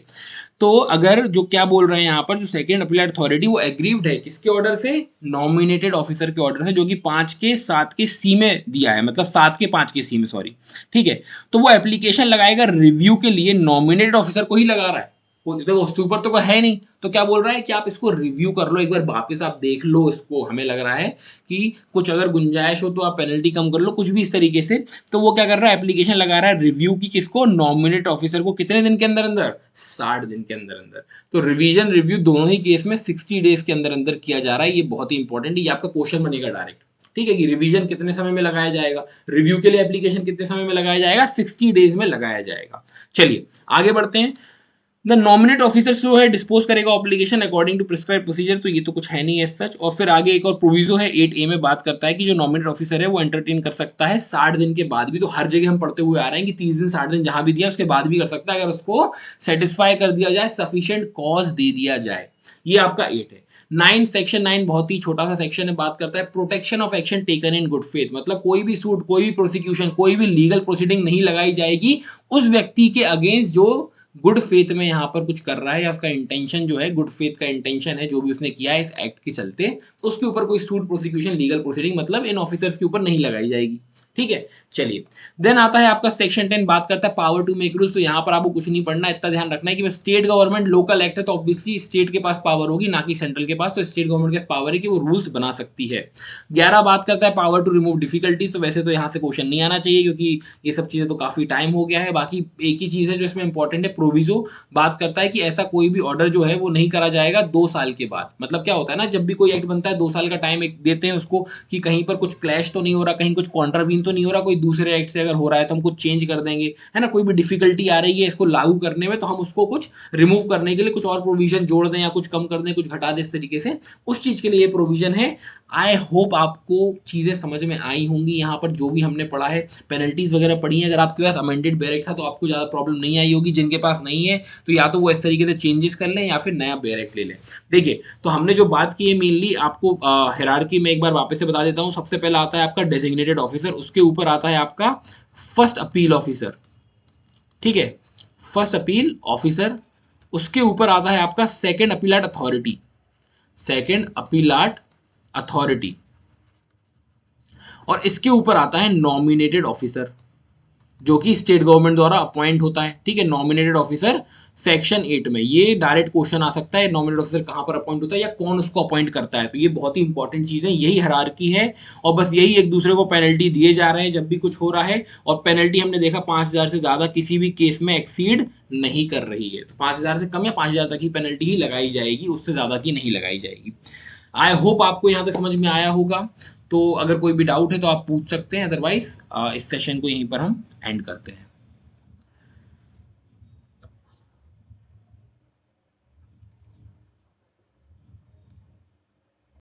तो अगर जो क्या बोल रहे हैं यहाँ पर, जो सेकंड अपीलर अथॉरिटी वो एग्रीव्ड है किसके ऑर्डर से, नॉमिनेटेड ऑफिसर के ऑर्डर से, जो कि 5 के 7 के सी में दिया है, मतलब 7 के 5 के सी में, सॉरी। ठीक है, तो वो एप्लीकेशन लगाएगा रिव्यू के लिए, नॉमिनेटेड ऑफिसर को ही लगा रहा है, देखो उसके ऊपर तो कोई है नहीं, तो क्या बोल रहा है कि आप इसको रिव्यू कर लो, एक बार वापस आप देख लो इसको, हमें लग रहा है कि कुछ अगर गुंजाइश हो तो आप पेनल्टी कम कर लो, कुछ भी इस तरीके से। तो वो क्या कर रहा है, एप्लीकेशन लगा रहा है रिव्यू की, किसको, नॉमिनेट ऑफिसर को, कितने दिन के अंदर अंदर, 60 दिन के अंदर अंदर। तो रिवीजन रिव्यू दोनों ही केस में 60 डेज के अंदर अंदर किया जा रहा है। ये बहुत ही इंपॉर्टेंट, ये आपका क्वेश्चन बनेगा डायरेक्ट। ठीक है, कि रिवीजन कितने समय में लगाया जाएगा, रिव्यू के लिए एप्लीकेशन कितने समय में लगाया जाएगा, 60 डेज में लगाया जाएगा। चलिए आगे बढ़ते हैं। द नॉमिनेट ऑफिसर जो है डिस्पोज करेगा obligation according to prescribe procedure, तो ये तो कुछ है नहीं है सच। और फिर आगे एक और प्रोविजो है 8A में, बात करता है कि जो नॉमिनेट ऑफिसर है वो एंटरटेन कर सकता है 60 दिन के बाद भी। तो हर जगह हम पढ़ते हुए आ रहे हैं कि 30 दिन 60 दिन जहां भी दिया उसके बाद भी कर सकता है, अगर उसको सेटिस्फाई कर दिया जाए, सफिशिएंट कॉज दे दिया जाए। ये आपका 8 है। 9 सेक्शन 9 बहुत ही छोटा सा सेक्शन है, बात करता है protection of action taken in good faith, मतलब कोई भी सूट, कोई भी प्रोसिक्यूशन, कोई भी लीगल प्रोसीडिंग नहीं लगाई जाएगी उस व्यक्ति के अगेंस्ट जो गुड फेथ में यहाँ पर कुछ कर रहा है, या उसका इंटेंशन जो है, गुड फेथ का इंटेंशन है जो भी उसने किया है इस एक्ट के चलते, तो उसके ऊपर कोई सूट, प्रोसिक्यूशन, लीगल प्रोसीडिंग मतलब इन ऑफिसर्स के ऊपर नहीं लगाई जाएगी। ठीक है, चलिए देन आता है आपका सेक्शन 10, बात करता है पावर टू मेक रूल्स। तो यहाँ पर आपको कुछ नहीं पढ़ना, इतना ध्यान रखना है कि स्टेट गवर्नमेंट लोकल एक्ट है तो ऑब्वियसली स्टेट के पास पावर होगी, ना कि सेंट्रल के पास। तो स्टेट गवर्नमेंट के पास पावर है कि वो रूल्स बना सकती है। 11 बात करता है पावर टू रिमूव डिफिकल्टीज। तो वैसे तो यहाँ से क्वेश्चन नहीं आना चाहिए, क्योंकि ये सब चीज़ें तो काफ़ी टाइम हो गया है। बाकी एक ही चीज़ है जो इसमें इंपॉर्टेंट है, प्रोविजो। बात करता है कि ऐसा कोई भी ऑर्डर जो है वो नहीं करा जाएगा 2 साल के बाद। मतलब क्या होता है ना, जब भी कोई एक्ट बनता है 2 साल का टाइम एक देते हैं उसको, कि कहीं पर कुछ क्लैश तो नहीं हो रहा, कहीं कुछ कॉन्ट्रावीन तो नहीं हो रहा, कोई दूसरे एक्ट से अगर हो रहा है तो हम कुछ चेंज कर देंगे, है ना। कोई भी डिफिकल्टी आ रही है इसको लागू करने में, तो हम उसको कुछ रिमूव करने के लिए कुछ और प्रोविजन जोड़ दें, या कुछ कम कर दें, कुछ घटा दें, इस तरीके से उस चीज़ के लिए ये प्रोविजन है। आई होप आपको चीज़ें समझ में आई होंगी। यहाँ पर जो भी हमने पढ़ा है, पेनल्टीज वगैरह पढ़ी है, अगर आपके पास अमेंडेड बैरेक्ट था तो आपको ज़्यादा प्रॉब्लम नहीं आई होगी। जिनके पास नहीं है तो या तो वो इस तरीके से चेंजेस कर लें या फिर नया बैरेक्ट ले लें। देखिए, तो हमने जो बात की है मेनली, आपको हायरार्की में एक बार वापस से बता देता हूँ। सबसे पहला आता है आपका डेजिग्नेटेड ऑफिसर, उसके ऊपर आता है आपका फर्स्ट अपील ऑफिसर। ठीक है, फर्स्ट अपील ऑफिसर, उसके ऊपर आता है आपका सेकंड अपीलाट अथॉरिटी, सेकंड अपीलाट अथॉरिटी, और इसके ऊपर आता है नॉमिनेटेड ऑफिसर, जो कि स्टेट गवर्नमेंट द्वारा अपॉइंट होता है। ठीक है, नॉमिनेटेड ऑफिसर सेक्शन 8 में ये डायरेक्ट क्वेश्चन आ सकता है, नॉमिनेटेड ऑफिसर कहाँ पर अपॉइंट होता है या कौन उसको अपॉइंट करता है। तो ये बहुत ही इंपॉर्टेंट चीज़ है, यही हायरार्की है, और बस यही एक दूसरे को पेनल्टी दिए जा रहे हैं जब भी कुछ हो रहा है। और पेनल्टी हमने देखा 5000 से ज़्यादा किसी भी केस में एक्सीड नहीं कर रही है, तो 5000 से कम या 5000 तक ही पेनल्टी ही लगाई जाएगी, उससे ज़्यादा की नहीं लगाई जाएगी। आई होप आपको यहाँ तक समझ में आया होगा। तो अगर कोई भी डाउट है तो आप पूछ सकते हैं, अदरवाइज इस सेशन को यहीं पर हम एंड करते हैं।